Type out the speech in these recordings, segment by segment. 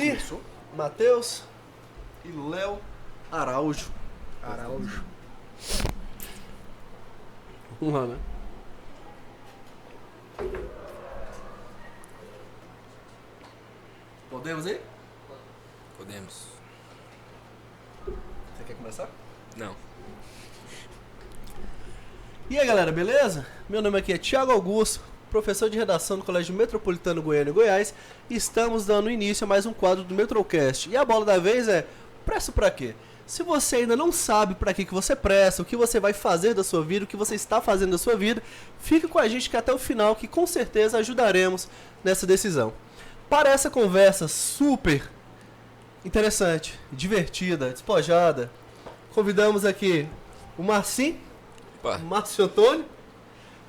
Marci, Matheus e Léo Araújo. Vamos lá, né? Podemos ir? Podemos. Você quer começar? Não. E aí, galera, beleza? Meu nome aqui é Thiago Augusto, professor de redação do Colégio Metropolitano Goiânia, Goiás, e estamos dando início a mais um quadro do Metrocast. E a bola da vez é: presto pra quê? Se você ainda não sabe pra que você presta, o que você vai fazer da sua vida, o que você está fazendo da sua vida, fique com a gente que até o final, que com certeza ajudaremos nessa decisão. Para essa conversa super interessante, divertida, despojada, convidamos aqui o Marci, Opa, o Márcio Antônio,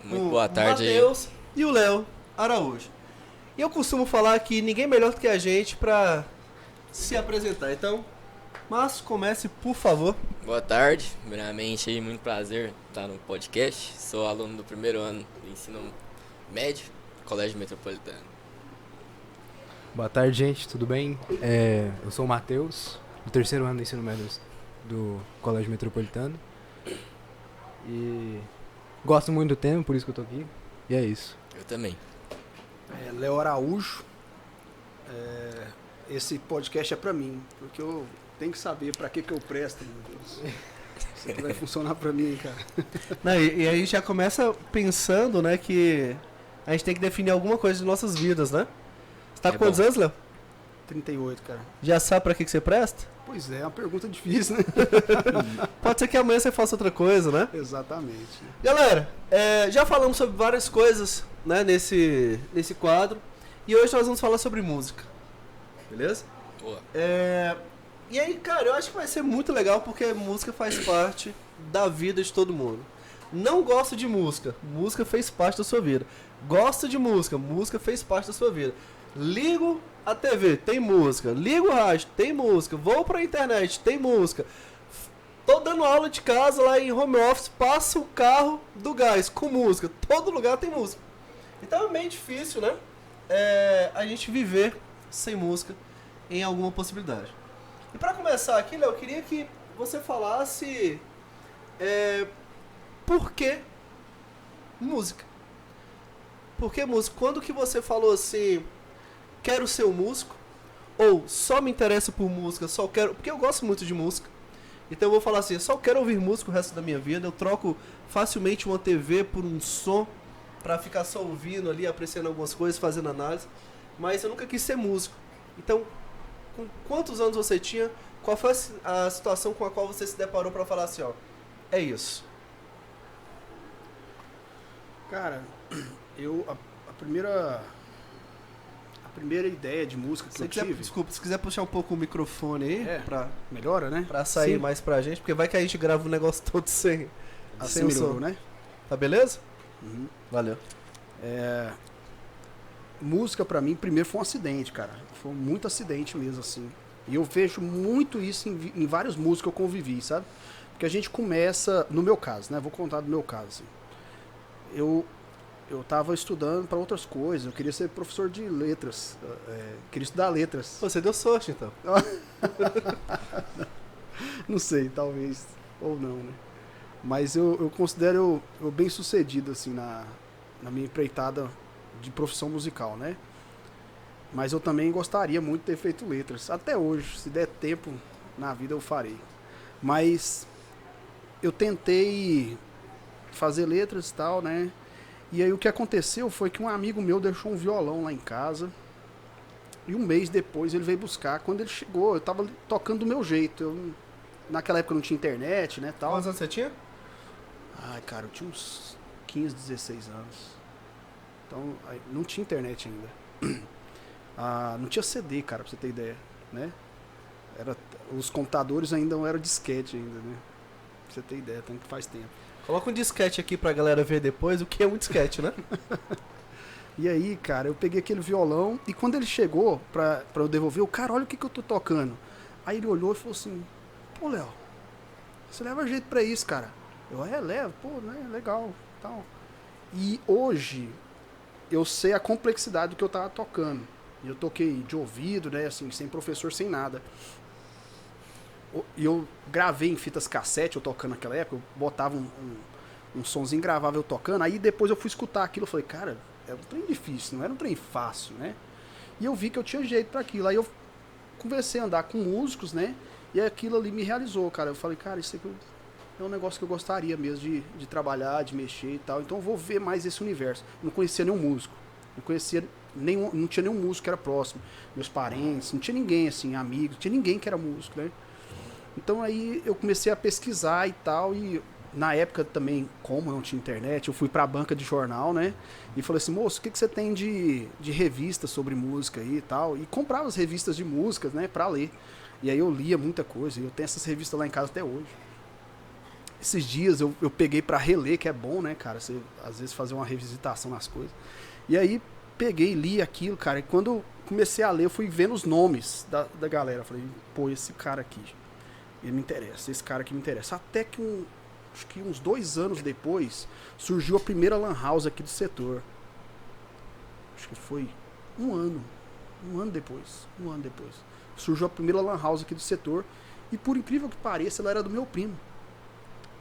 muito o boa tarde aí. Matheus e o Léo Araújo. E eu costumo falar que ninguém melhor do que a gente para se apresentar. Então, Márcio, comece, por favor. Boa tarde, primeiramente aí, muito prazer estar no podcast. Sou aluno do primeiro ano do ensino médio, Colégio Metropolitano. Boa tarde, gente, tudo bem? Eu sou o Matheus, do terceiro ano do ensino médio do Colégio Metropolitano. E gosto muito do tema, por isso que eu tô aqui. E é isso. Eu também. Léo Araújo. Esse podcast é pra mim, porque eu tenho que saber pra que eu presto, meu Deus. Isso aqui vai funcionar pra mim, cara. Não, e aí já começa pensando, né, que a gente tem que definir alguma coisa de nossas vidas, né? Você tá com quantos anos, Léo? 38, cara. Já sabe pra que você presta? Pois é uma pergunta difícil, né? Pode ser que amanhã você faça outra coisa, né? Exatamente. Galera, já falamos sobre várias coisas, né, nesse quadro. E hoje nós vamos falar sobre música. Beleza? Boa. E aí, cara, eu acho que vai ser muito legal porque música faz parte da vida de todo mundo. Não gosto de música, música fez parte da sua vida. Gosto de música, música fez parte da sua vida. Ligo a TV, tem música. Ligo o rádio, tem música. Vou pra internet, tem música. Tô dando aula de casa lá em home office, passo o carro do gás com música. Todo lugar tem música. Então é meio difícil, né? A gente viver sem música em alguma possibilidade. E pra começar aqui, Léo, eu queria que você falasse por que música? Por que música? Quando que você falou assim, quero ser um músico? Ou só me interessa por música, só quero... Porque eu gosto muito de música. Então eu vou falar assim, só quero ouvir música o resto da minha vida. Eu troco facilmente uma TV por um som pra ficar só ouvindo ali, apreciando algumas coisas, fazendo análise. Mas eu nunca quis ser músico. Então, com quantos anos você tinha? Qual foi a situação com a qual você se deparou pra falar assim, ó, é isso? Cara, a primeira ideia de música que eu tive... Desculpa, se quiser puxar um pouco o microfone aí, melhora, né? pra sair Sim. mais pra gente, porque vai que a gente grava o negócio todo sem Assim o melhorou, som. né? Tá beleza? Uhum. Valeu. Música pra mim, primeiro foi um acidente, cara. Foi muito acidente mesmo, assim. E eu vejo muito isso em vários músicos que eu convivi, sabe? Porque a gente começa, no meu caso, né? Vou contar do meu caso, assim. Eu tava estudando pra outras coisas, eu queria ser professor de letras, queria estudar letras. Pô, você deu sorte, então. Não sei, talvez, ou não, né? Mas eu considero eu bem sucedido, assim, na minha empreitada de profissão musical, né? Mas eu também gostaria muito de ter feito letras. Até hoje, se der tempo na vida, eu farei. Mas eu tentei fazer letras e tal, né? E aí o que aconteceu foi que um amigo meu deixou um violão lá em casa. E um mês depois ele veio buscar. Quando ele chegou, eu tava tocando do meu jeito. Naquela época não tinha internet, né, tal. Quantos anos você tinha? Ai, cara, eu tinha uns 15, 16 anos. Então, não tinha internet ainda. Não tinha CD, cara, pra você ter ideia, né? Os computadores ainda não eram disquete ainda, né? Pra você ter ideia, tanto que faz tempo. Coloca um disquete aqui pra galera ver depois o que é um disquete, né? E aí, cara, eu peguei aquele violão e quando ele chegou pra eu devolver, o cara, olha o que eu tô tocando. Aí ele olhou e falou assim, pô, Léo, você leva jeito pra isso, cara. Eu, levo, pô, né, legal, tal. E hoje, eu sei a complexidade do que eu tava tocando. E eu toquei de ouvido, né, assim, sem professor, sem nada. E eu gravei em fitas cassete, eu tocando naquela época, eu botava um sonzinho, gravava eu tocando, aí depois eu fui escutar aquilo, eu falei, cara, era um trem difícil, não era um trem fácil, né? E eu vi que eu tinha jeito para aquilo, aí eu comecei a andar com músicos, né? E aquilo ali me realizou, cara. Eu falei, cara, isso aqui é um negócio que eu gostaria mesmo de trabalhar, de mexer e tal, então eu vou ver mais esse universo. Eu não conhecia nenhum músico, não tinha nenhum músico que era próximo, meus parentes, não tinha ninguém, assim, amigos, não tinha ninguém que era músico, né? Então aí eu comecei a pesquisar e tal, e na época também, como não tinha internet, eu fui pra banca de jornal, né? E falei assim, moço, o que você tem de revista sobre música aí e tal? E comprava as revistas de músicas, né, pra ler. E aí eu lia muita coisa, e eu tenho essas revistas lá em casa até hoje. Esses dias eu peguei pra reler, que é bom, né, cara? Você às vezes fazer uma revisitação nas coisas. E aí peguei, li aquilo, cara, e quando eu comecei a ler, eu fui vendo os nomes da galera. Eu falei, pô, esse cara aqui, ele me interessa, esse cara aqui me interessa. Até que acho que uns 2 anos depois, surgiu a primeira lan house aqui do setor. Acho que foi um ano depois. Surgiu a primeira lan house aqui do setor, e por incrível que pareça, ela era do meu primo,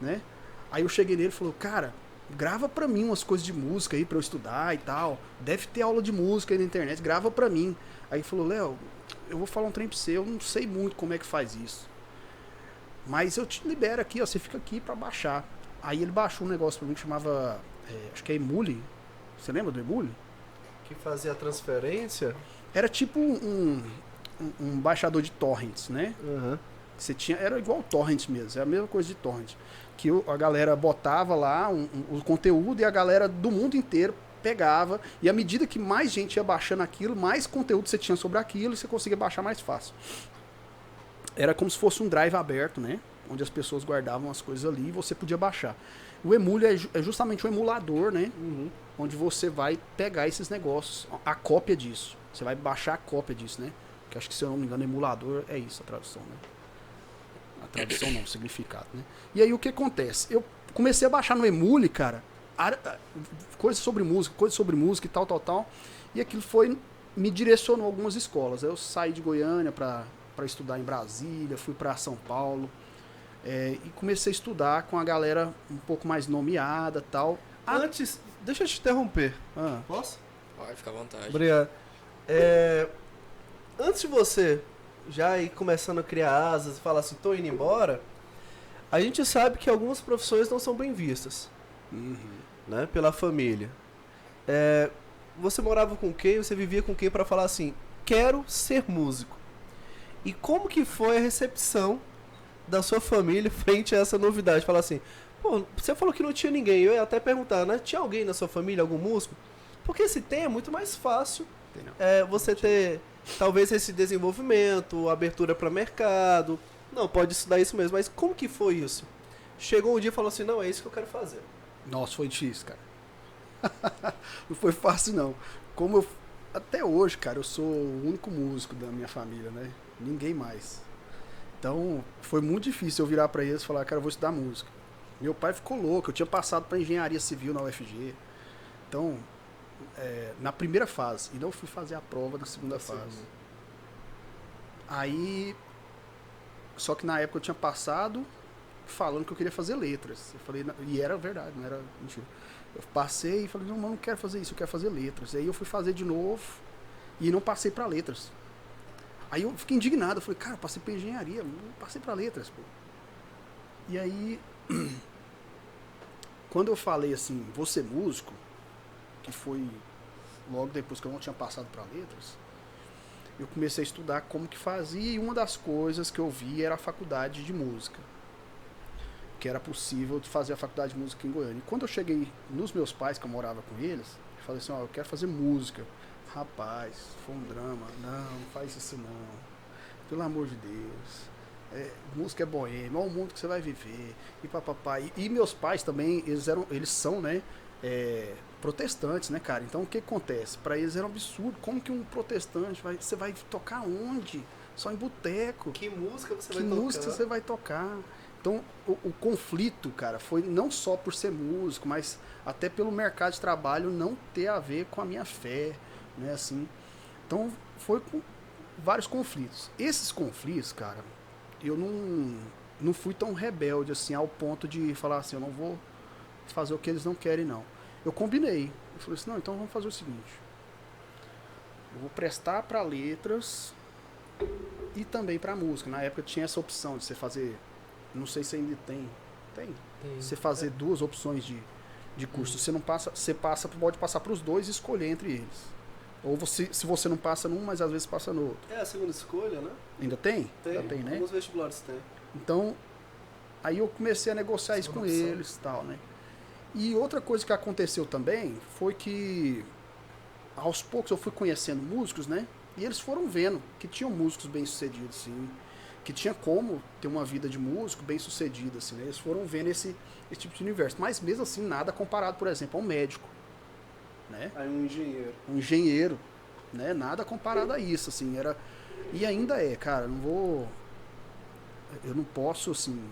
né? Aí eu cheguei nele e falei, cara, grava pra mim umas coisas de música aí pra eu estudar e tal. Deve ter aula de música aí na internet, grava pra mim. Aí ele falou, Léo, eu vou falar um trem pra você, eu não sei muito como é que faz isso, mas eu te libero aqui, ó, você fica aqui pra baixar. Aí ele baixou um negócio pra mim que chamava, acho que é Emule. Você lembra do Emule? Que fazia a transferência? Era tipo um baixador de torrents, né? Uhum. Você tinha, era igual o torrent mesmo, é a mesma coisa de torrent. Que a galera botava lá o conteúdo, e a galera do mundo inteiro pegava, e à medida que mais gente ia baixando aquilo, mais conteúdo você tinha sobre aquilo, e você conseguia baixar mais fácil. Era como se fosse um drive aberto, né? Onde as pessoas guardavam as coisas ali e você podia baixar. O Emule é justamente um emulador, né? Uhum. Onde você vai pegar esses negócios, a cópia disso. Você vai baixar a cópia disso, né? Que acho que, se eu não me engano, emulador é isso a tradução, né? A tradução não, o significado, né? E aí o que acontece? Eu comecei a baixar no Emule, cara, coisas sobre música e tal. E aquilo me direcionou a algumas escolas. Eu saí de Goiânia para estudar em Brasília, fui para São Paulo, e comecei a estudar com a galera um pouco mais nomeada e tal. Antes, deixa eu te interromper. Posso? Pode ficar à vontade. Obrigado. Antes de você já ir começando a criar asas e falar assim, tô indo embora, a gente sabe que algumas profissões não são bem vistas, né, pela família. Você morava com quem? Você vivia com quem para falar assim, quero ser músico? E como que foi a recepção da sua família frente a essa novidade? Falar assim, pô, você falou que não tinha ninguém. Eu ia até perguntar, né? Tinha alguém na sua família, algum músico? Porque se tem, é muito mais fácil você ter, talvez, esse desenvolvimento, abertura para mercado. Não, pode estudar isso mesmo. Mas como que foi isso? Chegou um dia e falou assim, não, é isso que eu quero fazer. Nossa, foi difícil, cara. Não foi fácil, não. Até hoje, cara, eu sou o único músico da minha família, né? Ninguém mais. Então, foi muito difícil eu virar pra eles e falar, cara, eu vou estudar música. Meu pai ficou louco, eu tinha passado pra engenharia civil na UFG. Então, na primeira fase, e não fui fazer a prova da segunda fase. Aí, só que na época eu tinha passado falando que eu queria fazer letras. Eu falei, e era verdade, não era mentira. Eu passei e falei, não, não quero fazer isso, eu quero fazer letras. Aí eu fui fazer de novo e não passei pra letras. Aí eu fiquei indignado, eu falei, cara, eu passei pra engenharia, não passei pra letras, pô. E aí, quando eu falei assim, vou ser músico, que foi logo depois que eu não tinha passado pra letras, eu comecei a estudar como que fazia, e uma das coisas que eu vi era a faculdade de música, que era possível de fazer a faculdade de música em Goiânia. E quando eu cheguei nos meus pais, que eu morava com eles, eu falei assim, ó, eu quero fazer música. Rapaz, foi um drama. Não faz isso não. Pelo amor de Deus. Música é boêmia, olha o mundo que você vai viver. E papapá. E meus pais também, eles são, né, protestantes, né, cara? Então o que acontece? Pra eles era um absurdo. Como que um protestante você vai tocar onde? Só em boteco. Que música você vai tocar? Que música você vai tocar? Então o conflito, cara, foi não só por ser músico, mas até pelo mercado de trabalho não ter a ver com a minha fé, né, assim. Então foi com vários conflitos. Esses conflitos, cara, eu não fui tão rebelde assim ao ponto de falar assim, eu não vou fazer o que eles não querem, não. Eu combinei. Eu falei assim, não, então vamos fazer o seguinte. Eu vou prestar para letras e também para música. Na época tinha essa opção de você fazer, não sei se ainda tem. Tem. Você fazer duas opções de curso. Você não passa, você pode passar para os dois e escolher entre eles. Ou se você não passa num, mas às vezes passa no outro. É a segunda escolha, né? Ainda tem? Tem. Ainda tem, né? Alguns vestibulares tem. Então, aí eu comecei a negociar isso com eles e tal, né? E outra coisa que aconteceu também foi que aos poucos eu fui conhecendo músicos, né? E eles foram vendo que tinham músicos bem-sucedidos, assim, que tinha como ter uma vida de músico bem-sucedida, assim, né? Eles foram vendo esse tipo de universo. Mas mesmo assim, nada comparado, por exemplo, a um médico, né? Aí um engenheiro. Um engenheiro, né? Nada comparado a isso, assim, era... E ainda é, cara, eu não posso, assim,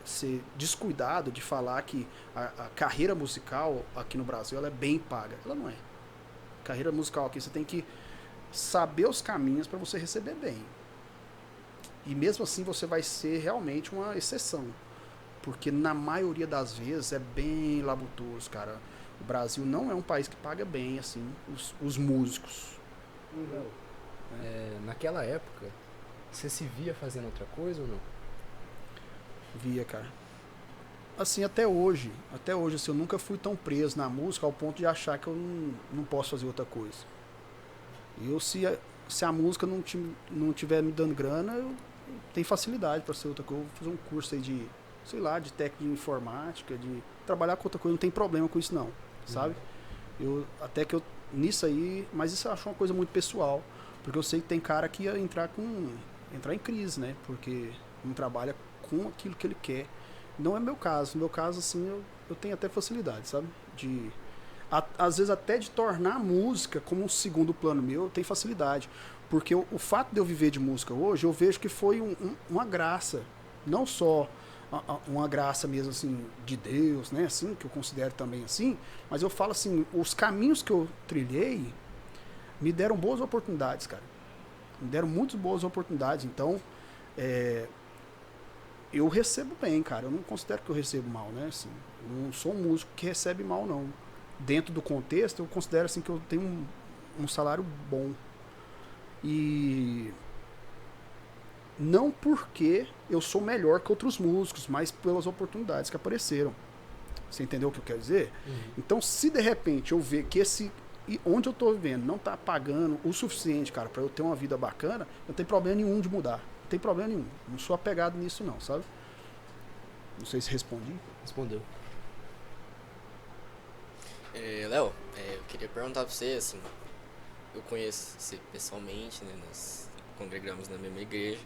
ser descuidado de falar que a carreira musical aqui no Brasil, ela é bem paga. Ela não é. Carreira musical aqui, você tem que saber os caminhos para você receber bem. E mesmo assim você vai ser realmente uma exceção. Porque na maioria das vezes é bem labutoso, cara. O Brasil não é um país que paga bem, assim, os músicos. Naquela época, você se via fazendo outra coisa ou não? Via, cara. Assim, até hoje, assim, eu nunca fui tão preso na música ao ponto de achar que eu não posso fazer outra coisa. Se a música não tiver me dando grana, eu tenho facilidade para ser outra coisa. Eu vou fazer um curso aí de, sei lá, de técnica de informática, de trabalhar com outra coisa, não tem problema com isso não, sabe? Nisso aí, mas isso eu acho uma coisa muito pessoal, porque eu sei que tem cara que ia entrar em crise, né? Porque não trabalha com aquilo que ele quer. Não é meu caso. No meu caso, assim, eu tenho até facilidade, sabe? Às vezes até de tornar a música como um segundo plano meu, eu tenho facilidade. Porque o fato de eu viver de música hoje, eu vejo que foi uma graça. Não só uma graça mesmo, assim, de Deus, né? Assim, que eu considero também assim. Mas eu falo assim, os caminhos que eu trilhei me deram boas oportunidades, cara. Me deram muitas boas oportunidades. Então, eu recebo bem, cara. Eu não considero que eu recebo mal, né? Assim, eu não sou um músico que recebe mal, não. Dentro do contexto, eu considero assim que eu tenho um salário bom. E não porque eu sou melhor que outros músicos, mas pelas oportunidades que apareceram. Você entendeu o que eu quero dizer? Uhum. Então, se de repente eu ver que onde eu tô vivendo não tá pagando o suficiente, cara, para eu ter uma vida bacana, não tem problema nenhum de mudar. Não tem problema nenhum. Não sou apegado nisso não, sabe? Não sei se respondi. Respondeu. Léo, eu queria perguntar pra você, assim, eu conheço você pessoalmente, né, nós congregamos na mesma igreja,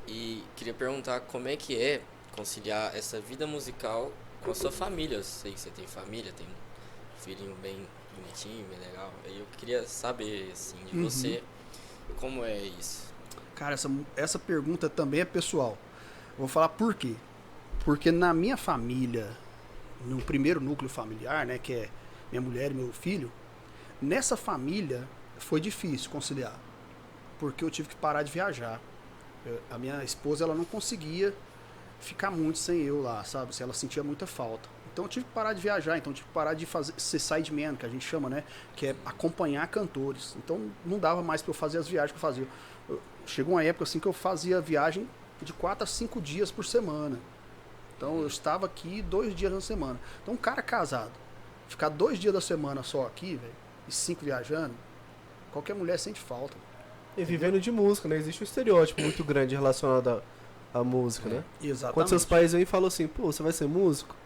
e queria perguntar como é que é conciliar essa vida musical com a sua família. Eu sei que você tem família, tem um filhinho bem bonitinho, bem legal, aí eu queria saber, assim, de você, como é isso? Cara, essa pergunta também é pessoal. Eu vou falar por quê. Porque na minha família, no primeiro núcleo familiar, né, que é minha mulher e meu filho, nessa família foi difícil conciliar. Porque eu tive que parar de viajar. A minha esposa, ela não conseguia ficar muito sem eu lá, sabe? Ela sentia muita falta. Então eu tive que parar de viajar, então eu tive que parar de fazer ser sideman, que a gente chama, né? Que é acompanhar cantores. Então não dava mais para eu fazer as viagens que eu fazia. Chegou uma época assim que eu fazia viagem de 4 a 5 dias por semana. Então eu estava aqui 2 dias na semana. Então um cara casado, ficar 2 dias da semana só aqui, velho, e 5 viajando, qualquer mulher sente falta. E vivendo de música, né? Existe um estereótipo muito grande relacionado à música, né? Exatamente. Quando seus pais vêm e falam assim, pô, você vai ser músico?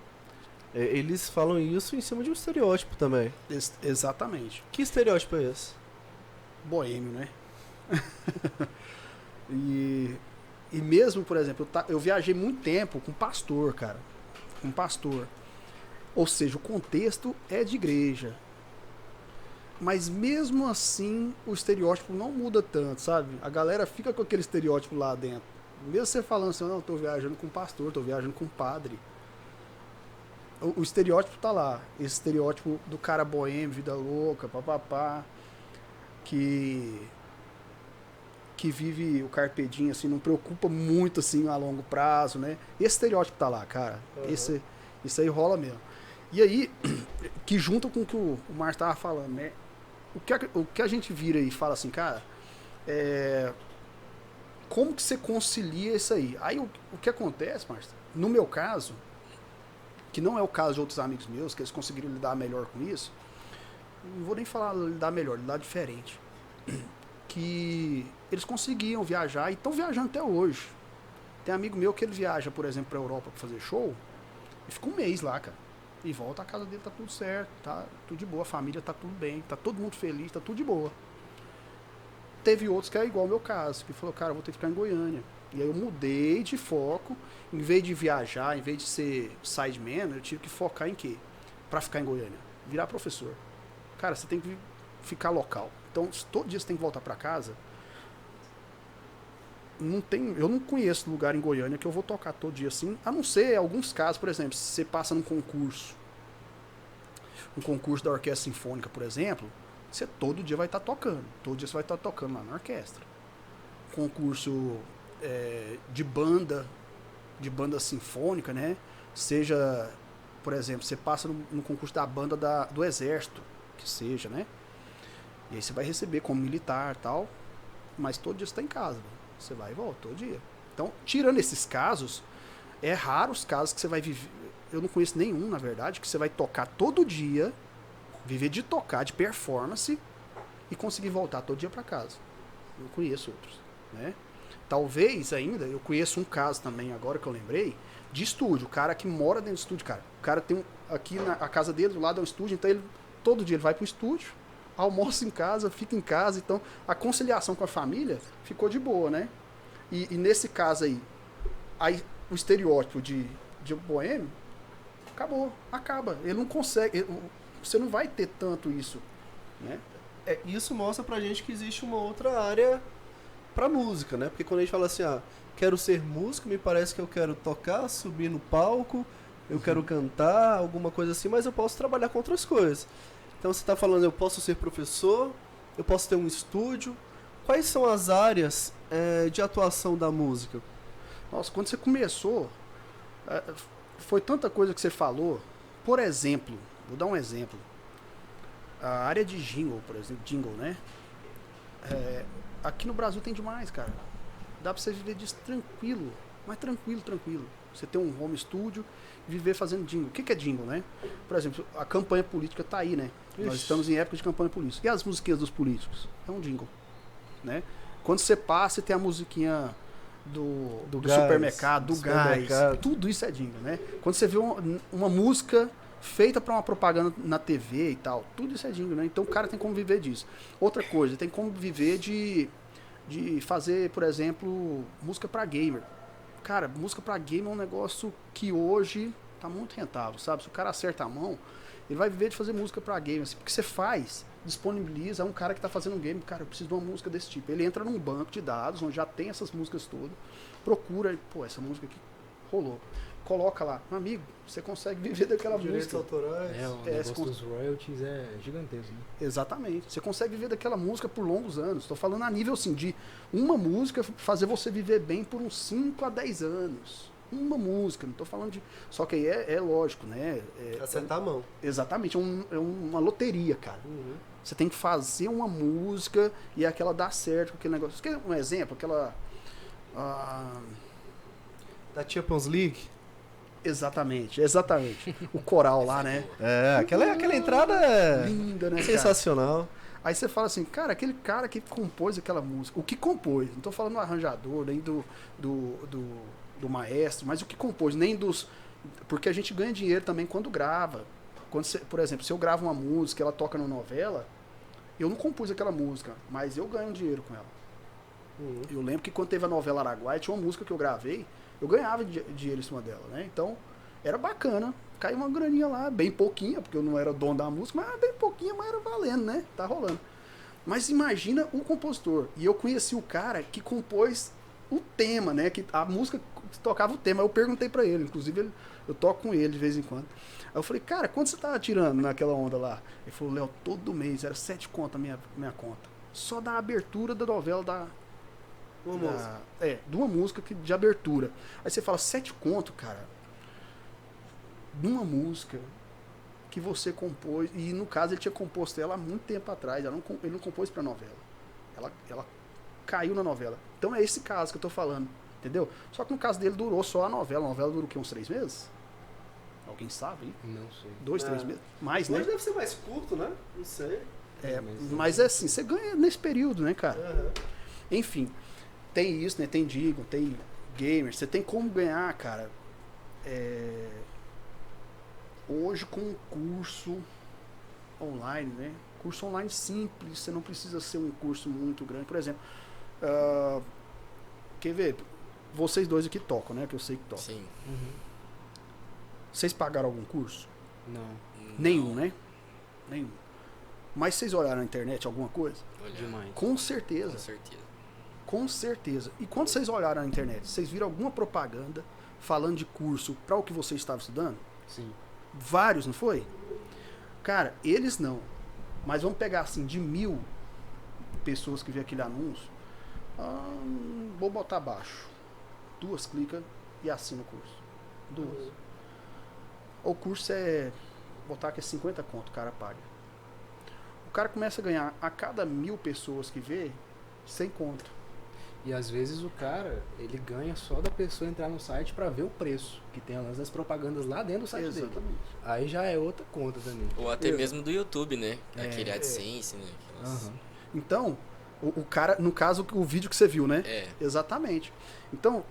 Eles falam isso em cima de um estereótipo também. Exatamente. Que estereótipo é esse? Boêmio, né? E mesmo, por exemplo, eu viajei muito tempo com pastor, cara. Com pastor. Ou seja, o contexto é de igreja. Mas mesmo assim, o estereótipo não muda tanto, sabe? A galera fica com aquele estereótipo lá dentro. Mesmo você falando assim, não, eu tô viajando com pastor, tô viajando com padre. O estereótipo tá lá. Esse estereótipo do cara boêmio, vida louca, papapá. que vive o carpe diem, assim, não preocupa muito, assim, a longo prazo, né? Esse estereótipo tá lá, cara. Uhum. Isso aí rola mesmo. E aí, que junto com o que o Márcio tava falando, né? O que a gente vira e fala assim, cara, como que você concilia isso aí? Aí o que acontece, Márcio? No meu caso, que não é o caso de outros amigos meus, que eles conseguiram lidar melhor com isso, não vou nem falar lidar melhor, lidar diferente. Que eles conseguiam viajar e estão viajando até hoje. Tem amigo meu que ele viaja, por exemplo, pra Europa pra fazer show e fica um mês lá, cara. E volta, a casa dele tá tudo certo, tá tudo de boa, a família tá tudo bem, tá todo mundo feliz, tá tudo de boa. Teve outros que é igual ao meu caso, que falou, cara, eu vou ter que ficar em Goiânia. E aí eu mudei de foco, em vez de viajar, em vez de ser sideman, eu tive que focar em quê? Pra ficar em Goiânia. Virar professor. Cara, você tem que ficar local. Então, se todo dia você tem que voltar pra casa, eu não conheço lugar em Goiânia que eu vou tocar todo dia assim, a não ser alguns casos, por exemplo, se você passa num concurso, um concurso da orquestra sinfônica, por exemplo, você todo dia vai estar tocando, todo dia você vai estar tocando lá na orquestra. Concurso de banda sinfônica, né? Seja, por exemplo, você passa no concurso da banda do exército, que seja, né? E aí você vai receber como militar e tal, mas todo dia você está em casa, né? Você vai e volta todo dia. Então, tirando esses casos, é raro os casos que você vai viver. Eu não conheço nenhum, na verdade, que você vai tocar todo dia, viver de tocar, de performance e conseguir voltar todo dia para casa. Eu conheço outros, né? Talvez ainda, eu conheço um caso também, agora que eu lembrei, de estúdio. O cara que mora dentro do estúdio, cara. O cara tem aqui a casa dele, do lado é um estúdio, então todo dia ele vai pro estúdio, almoça em casa, fica em casa, então a conciliação com a família ficou de boa, né? E nesse caso aí o estereótipo de boêmio acaba. Ele não consegue, você não vai ter tanto isso, né? Isso mostra pra gente que existe uma outra área pra música, né? Porque quando a gente fala assim, quero ser músico, me parece que eu quero tocar, subir no palco, eu quero cantar, alguma coisa assim, mas eu posso trabalhar com outras coisas. Então você está falando, eu posso ser professor, eu posso ter um estúdio. Quais são as áreas de atuação da música? Nossa, quando você começou, foi tanta coisa que você falou. Por exemplo, vou dar um exemplo. A área de jingle, por exemplo, jingle, né? Aqui no Brasil tem demais, cara. Dá pra você viver disso tranquilo, mas tranquilo. Você ter um home studio e viver fazendo jingle. O que é jingle, né? Por exemplo, a campanha política tá aí, né? Ixi. Nós estamos em época de campanha política. E as musiquinhas dos políticos? É um jingle, né? Quando você passa, tem a musiquinha do gás, supermercado, do gás. Tudo isso é jingle, né? Quando você vê uma música feita para uma propaganda na TV e tal, tudo isso é jingle, né? Então o cara tem como viver disso. Outra coisa, tem como viver de fazer, por exemplo, música para gamer. Cara, música pra game é um negócio que hoje tá muito rentável, sabe? Se o cara acerta a mão, ele vai viver de fazer música pra game. Assim, porque você disponibiliza, é um cara que tá fazendo um game, cara, eu preciso de uma música desse tipo. Ele entra num banco de dados, onde já tem essas músicas todas, procura, pô, essa música aqui rolou. Coloca lá, meu amigo, você consegue viver daquela Direitos música. autorais. O negócio dos royalties é gigantesco, né? Exatamente. Você consegue viver daquela música por longos anos. Estou falando a nível assim, de uma música fazer você viver bem por uns 5 a 10 anos. Uma música, não estou falando de. Só que aí é lógico, né? Acertar a mão. Exatamente, é uma loteria, cara. Uhum. Você tem que fazer uma música e aquela dá certo com aquele negócio. Você quer um exemplo? Aquela. Da Champions League? Exatamente. O coral lá, né? Aquela entrada é linda, né? Sensacional. Cara? Aí você fala assim, cara, aquele cara que compôs aquela música, o que compôs, não tô falando do arranjador, nem do maestro, mas o que compôs, nem dos. Porque a gente ganha dinheiro também quando grava. Quando você, por exemplo, se eu gravo uma música, ela toca numa novela, eu não compus aquela música, mas eu ganho dinheiro com ela. Uhum. Eu lembro que quando teve a novela Araguaia, tinha uma música que eu gravei, eu ganhava dinheiro em cima dela, né? Então, era bacana. Caiu uma graninha lá, bem pouquinha, porque eu não era dono da música, mas bem pouquinha, mas era valendo, né? Tá rolando. Mas imagina o compositor. E eu conheci o cara que compôs o tema, né? Que a música tocava o tema. Eu perguntei pra ele, inclusive eu toco com ele de vez em quando. Aí eu falei, cara, quanto você tava tirando naquela onda lá? Ele falou, Léo, todo mês, era 7 conto a minha conta. só da abertura da novela Uma música. de uma música de abertura. Aí você fala, 7 conto, cara, de uma música que você compôs, e no caso ele tinha composto ela há muito tempo atrás, ele não compôs pra novela. Ela caiu na novela. Então é esse caso que eu tô falando, entendeu? Só que no caso dele durou só a novela durou o quê? Uns 3 meses? Alguém sabe, hein? Não sei. 2, 3 meses? Mais, né? Mas deve ser mais curto, né? Não sei. Mas é assim, você ganha nesse período, né, cara? Aham. Enfim, tem isso, né? Tem Digo, tem gamers, você tem como ganhar, cara. Hoje com um curso online, né? Curso online simples, você não precisa ser um curso muito grande. Por exemplo, quer ver? Vocês dois aqui tocam, né? Que eu sei que tocam. Sim. Vocês pagaram algum curso? Não. Nenhum, né? Nenhum. Mas vocês olharam na internet alguma coisa? Olhar. Demais. Com certeza. Com certeza. Com certeza. E quando vocês olharam na internet, vocês viram alguma propaganda falando de curso para o que você estava estudando? Sim. Vários, não foi? Cara, eles não. Mas vamos pegar assim, de 1000 pessoas que vê aquele anúncio, vou botar abaixo. 2 clica e assina o curso. 2. O curso botar que é 50 conto, o cara paga. O cara começa a ganhar a cada 1000 pessoas que vê, 100 conto. E às vezes o cara, ele ganha só da pessoa entrar no site pra ver o preço, que tem as propagandas lá dentro do site dele. Exatamente. Aí já é outra conta também. Ou até Exato. mesmo do YouTube, né? Aquele AdSense, né? Aham. Então, o cara, no caso, o vídeo que você viu, né? É. Exatamente. Então,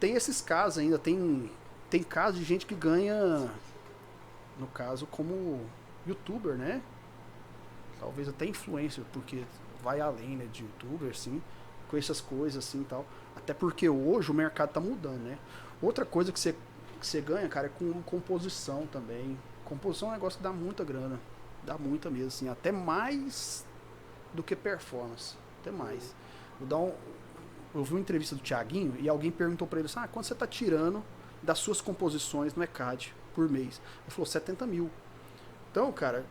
tem esses casos ainda, tem casos de gente que ganha, no caso, como youtuber, né? Talvez até influencer, porque vai além, né, de youtuber, assim, com essas coisas, assim, e tal. Até porque hoje o mercado tá mudando, né? Outra coisa que você ganha, cara, é com composição também. Composição é um negócio que dá muita grana. Dá muita mesmo, assim. Até mais do que performance. Até mais. Eu vi uma entrevista do Thiaguinho e alguém perguntou pra ele assim, quanto você tá tirando das suas composições no ECAD por mês? Ele falou, 70 mil. Então, cara,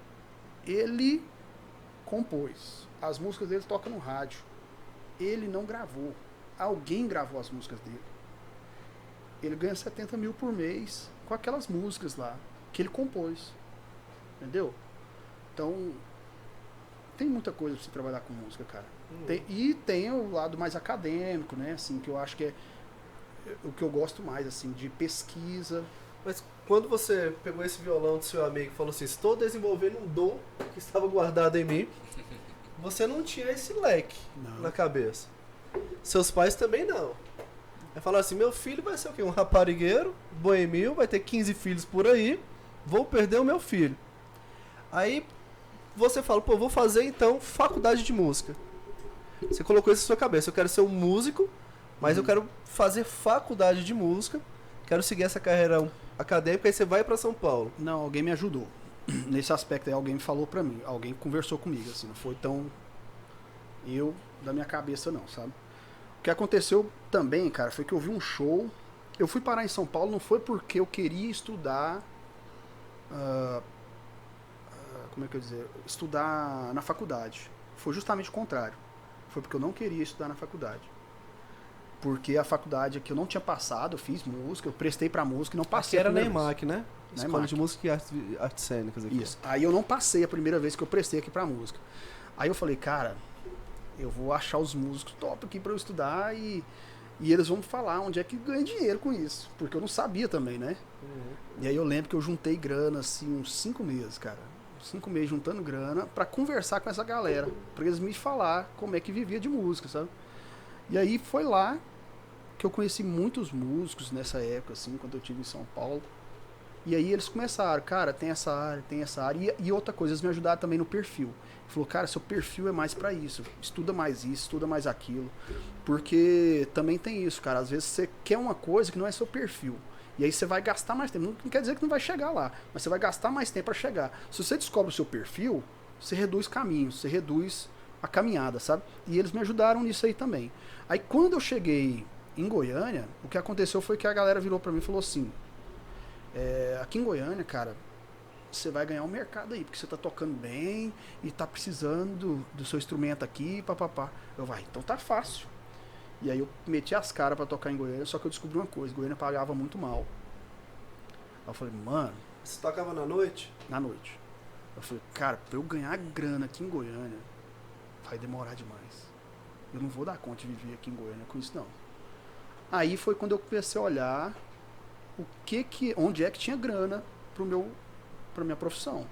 ele compôs. As músicas dele tocam no rádio. Ele não gravou. Alguém gravou as músicas dele. Ele ganha 70 mil por mês com aquelas músicas lá que ele compôs. Entendeu? Então, tem muita coisa pra você trabalhar com música, cara. E tem o lado mais acadêmico, né? Assim, que eu acho que é o que eu gosto mais, assim, de pesquisa. Mas quando você pegou esse violão do seu amigo e falou assim, estou desenvolvendo um dom que estava guardado em mim, você não tinha esse leque Não. na cabeça. Seus pais também não. Aí falaram assim, meu filho vai ser o quê? Um raparigueiro, boemio, vai ter 15 filhos por aí, vou perder o meu filho. Aí você fala, pô, vou fazer então faculdade de música. Você colocou isso na sua cabeça, eu quero ser um músico, mas eu quero fazer faculdade de música, quero seguir essa carreira acadêmica, aí você vai pra São Paulo. Não, alguém me ajudou. Nesse aspecto aí, alguém me falou pra mim. Alguém conversou comigo, assim. Não foi tão eu da minha cabeça, não, sabe? O que aconteceu também, cara, foi que eu vi um show. Eu fui parar em São Paulo, não foi porque eu queria estudar... como é que eu ia dizer? Estudar na faculdade. Foi justamente o contrário. Foi porque eu não queria estudar na faculdade. Porque a faculdade que eu não tinha passado, eu fiz música, eu prestei pra música e não Aqui passei. era a na primeira vez. EMAC, né? Na Escola EMAC. de Música e Artes Cênicas aqui. Isso. Aí eu não passei a primeira vez que eu prestei aqui pra música. Aí eu falei, cara, eu vou achar os músicos top aqui pra eu estudar e eles vão falar onde é que ganha dinheiro com isso. Porque eu não sabia também, né? E aí eu lembro que eu juntei grana, assim, uns 5 meses, cara. 5 meses juntando grana pra conversar com essa galera. Pra eles me falar como é que vivia de música, sabe? E aí foi lá que eu conheci muitos músicos nessa época, assim, quando eu estive em São Paulo. E aí eles começaram, cara, tem essa área. E outra coisa, eles me ajudaram também no perfil. Falou, cara, seu perfil é mais pra isso. Estuda mais isso, estuda mais aquilo. Porque também tem isso, cara. Às vezes você quer uma coisa que não é seu perfil. E aí você vai gastar mais tempo. Não quer dizer que não vai chegar lá, mas você vai gastar mais tempo para chegar. Se você descobre o seu perfil, você reduz caminhos, você reduz a caminhada, sabe? E eles me ajudaram nisso aí também. Aí quando eu cheguei em Goiânia, o que aconteceu foi que a galera virou para mim e falou assim, aqui em Goiânia, cara, você vai ganhar um mercado aí, porque você tá tocando bem e tá precisando do seu instrumento aqui, papapá. Eu, vai, então tá fácil. E aí eu meti as caras pra tocar em Goiânia, só que eu descobri uma coisa, Goiânia pagava muito mal. Aí eu falei, mano... Você tocava na noite? Na noite. Eu falei, cara, pra eu ganhar grana aqui em Goiânia, vai demorar demais. Eu não vou dar conta de viver aqui em Goiânia com isso, não. Aí foi quando eu comecei a olhar onde é que tinha grana pra minha profissão.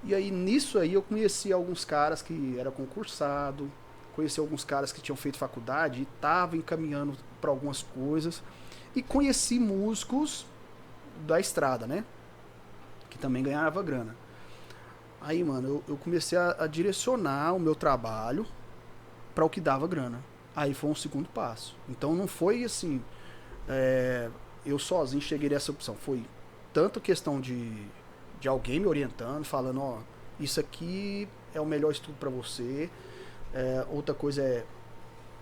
E aí, nisso aí, eu conheci alguns caras que eram concursados, conheci alguns caras que tinham feito faculdade e estavam encaminhando para algumas coisas. E conheci músicos da estrada, né? Que também ganhava grana. Aí, mano, eu comecei a direcionar o meu trabalho para o que dava grana. Aí foi um segundo passo. Então não foi assim, eu sozinho cheguei nessa opção. Foi tanto questão de alguém me orientando, falando, ó, isso aqui é o melhor estudo para você. Outra coisa é,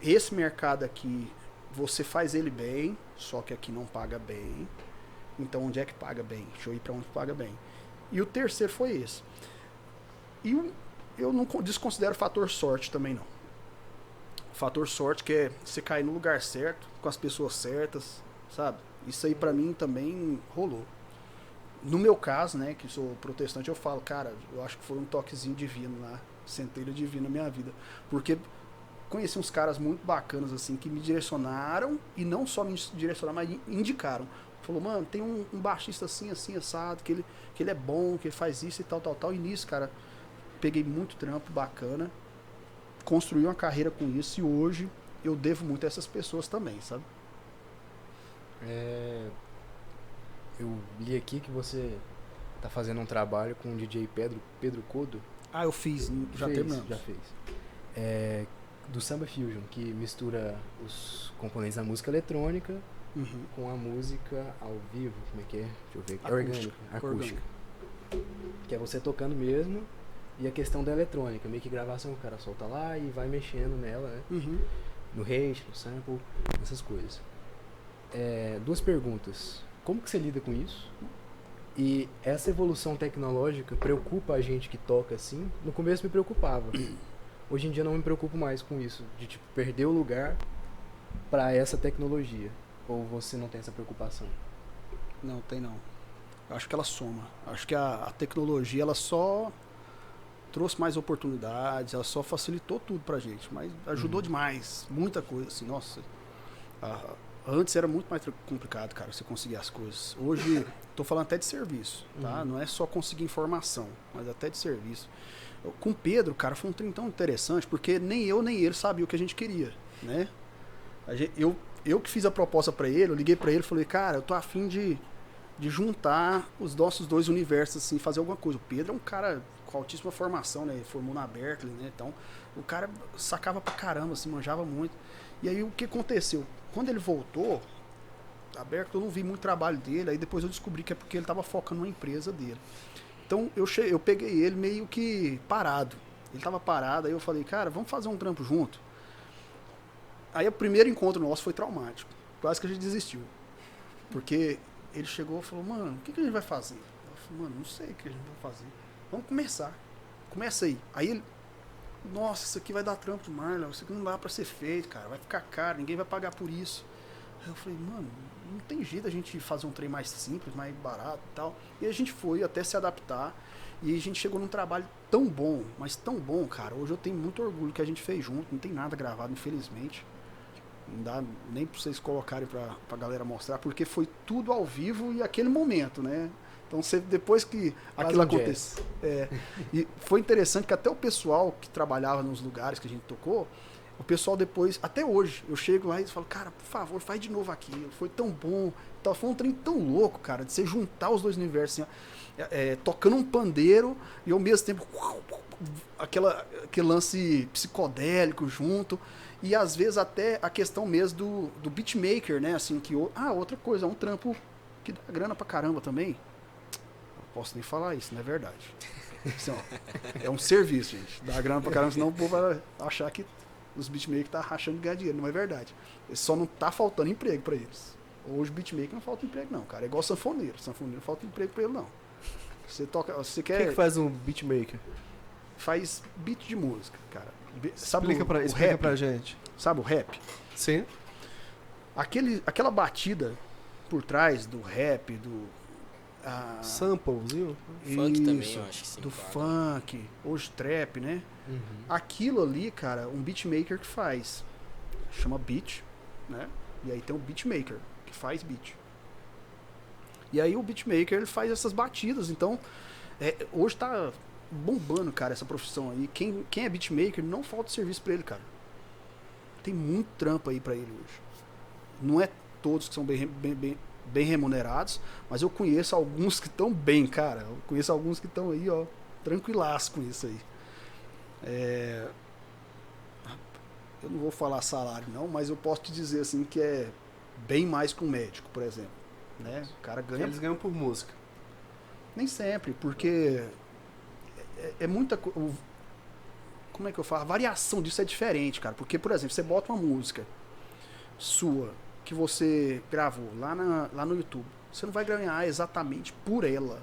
esse mercado aqui, você faz ele bem, só que aqui não paga bem. Então onde é que paga bem? Deixa eu ir para onde paga bem. E o terceiro foi esse. E eu não desconsidero o fator sorte também, não. O fator sorte que é você cair no lugar certo, com as pessoas certas, sabe? Isso aí pra mim também rolou. No meu caso, né, que sou protestante, eu falo, cara, eu acho que foi um toquezinho divino lá, centelha divina na minha vida. Porque conheci uns caras muito bacanas, assim, que me direcionaram, e não só me direcionaram, mas indicaram. Falou, mano, tem um baixista assim, assim, assado, que ele é bom, que ele faz isso e tal, tal, tal. E nisso, cara, peguei muito trampo bacana, construí uma carreira com isso, e hoje eu devo muito a essas pessoas também, sabe? Eu li aqui que você tá fazendo um trabalho com o DJ Pedro Codo. Ah, eu fiz, já terminamos. Já fez. Do Samba Fusion, que mistura os componentes da música eletrônica com a música ao vivo, como é que é? Deixa eu ver aqui. Acústica. Que é você tocando mesmo, e a questão da eletrônica, meio que gravação, o cara solta lá e vai mexendo nela, né? No rate, no sample, essas coisas. Duas perguntas. Como que você lida com isso? E essa evolução tecnológica preocupa a gente que toca assim? No começo me preocupava. Hoje em dia não me preocupo mais com isso, de tipo, perder o lugar para essa tecnologia. Ou você não tem essa preocupação? Não, tem não. Eu acho que ela soma. Acho que a tecnologia, ela só trouxe mais oportunidades, ela só facilitou tudo pra gente, mas ajudou demais, muita coisa, assim, nossa. Antes era muito mais complicado, cara, você conseguir as coisas. Hoje, tô falando até de serviço, tá? Não é só conseguir informação, mas até de serviço. Com o Pedro, cara, foi um trem tão interessante, porque nem eu nem ele sabia o que a gente queria, né? Eu que fiz a proposta pra ele, eu liguei pra ele e falei, cara, eu tô afim de juntar os nossos dois universos, assim, fazer alguma coisa. O Pedro é um cara com altíssima formação, né? Ele formou na Berkeley, né? Então, o cara sacava pra caramba, assim, manjava muito. E aí, o que aconteceu? Quando ele voltou, a Berkeley, eu não vi muito trabalho dele, aí depois eu descobri que é porque ele tava focando na empresa dele. Então, eu peguei ele meio que parado. Ele tava parado, aí eu falei, cara, vamos fazer um trampo junto? Aí, o primeiro encontro nosso foi traumático. Quase que a gente desistiu. Porque ele chegou e falou, mano, o que a gente vai fazer? Eu falei, mano, não sei o que a gente vai fazer. Vamos começar. Começa aí. Aí ele, nossa, isso aqui vai dar trampo demais, Léo. Isso aqui não dá pra ser feito, cara. Vai ficar caro, ninguém vai pagar por isso. Aí eu falei, mano, não tem jeito a gente fazer um trem mais simples, mais barato e tal. E a gente foi até se adaptar. E a gente chegou num trabalho tão bom, mas tão bom, cara. Hoje eu tenho muito orgulho que a gente fez junto. Não tem nada gravado, infelizmente. Não dá nem pra vocês colocarem pra galera mostrar, porque foi tudo ao vivo e aquele momento, né? Então, depois que aquilo aconteceu. E foi interessante que até o pessoal que trabalhava nos lugares que a gente tocou, o pessoal depois, até hoje, eu chego lá e falo, cara, por favor, faz de novo aquilo. Foi tão bom. Então, foi um trem tão louco, cara, de você juntar os dois universos, assim, tocando um pandeiro e ao mesmo tempo aquele lance psicodélico junto. E às vezes até a questão mesmo do beatmaker, né? Assim, outra coisa, é um trampo que dá grana pra caramba também. Não posso nem falar isso, não é verdade. Assim, é um serviço, gente. Dá grana pra caramba, senão o povo vai achar que os beatmakers tá rachando de ganhar dinheiro. Não é verdade. Só não tá faltando emprego pra eles. Hoje beatmaker não falta emprego, não, cara. É igual sanfoneiro. Sanfoneiro não falta emprego pra ele, não. Você toca, você Quem quer que faz um beatmaker? faz beat de música, cara. Sabe Explica rap? pra gente. Sabe o rap? Sim. Aquela batida por trás do rap, do Samplezinho? Funk também, isso, eu acho que sim. do claro. funk, hoje trap, né? Uhum. Aquilo ali, cara, um beatmaker que faz. Chama beat, né? E aí tem o beatmaker, que faz beat. E aí o beatmaker, ele faz essas batidas. Então, hoje tá bombando, cara, essa profissão aí. Quem é beatmaker, não falta serviço pra ele, cara. Tem muito trampo aí pra ele hoje. Não é todos que são bem remunerados, mas eu conheço alguns que estão bem, cara. Eu conheço alguns que estão aí, ó, tranquilaço com isso aí. Eu não vou falar salário não, mas eu posso te dizer assim que é bem mais que um médico, por exemplo, né? O cara ganha. Eles ganham por música. Nem sempre, porque é muita como é que eu falo? A variação disso é diferente, cara. Porque, por exemplo, você bota uma música sua que você gravou lá no YouTube, você não vai ganhar exatamente por ela.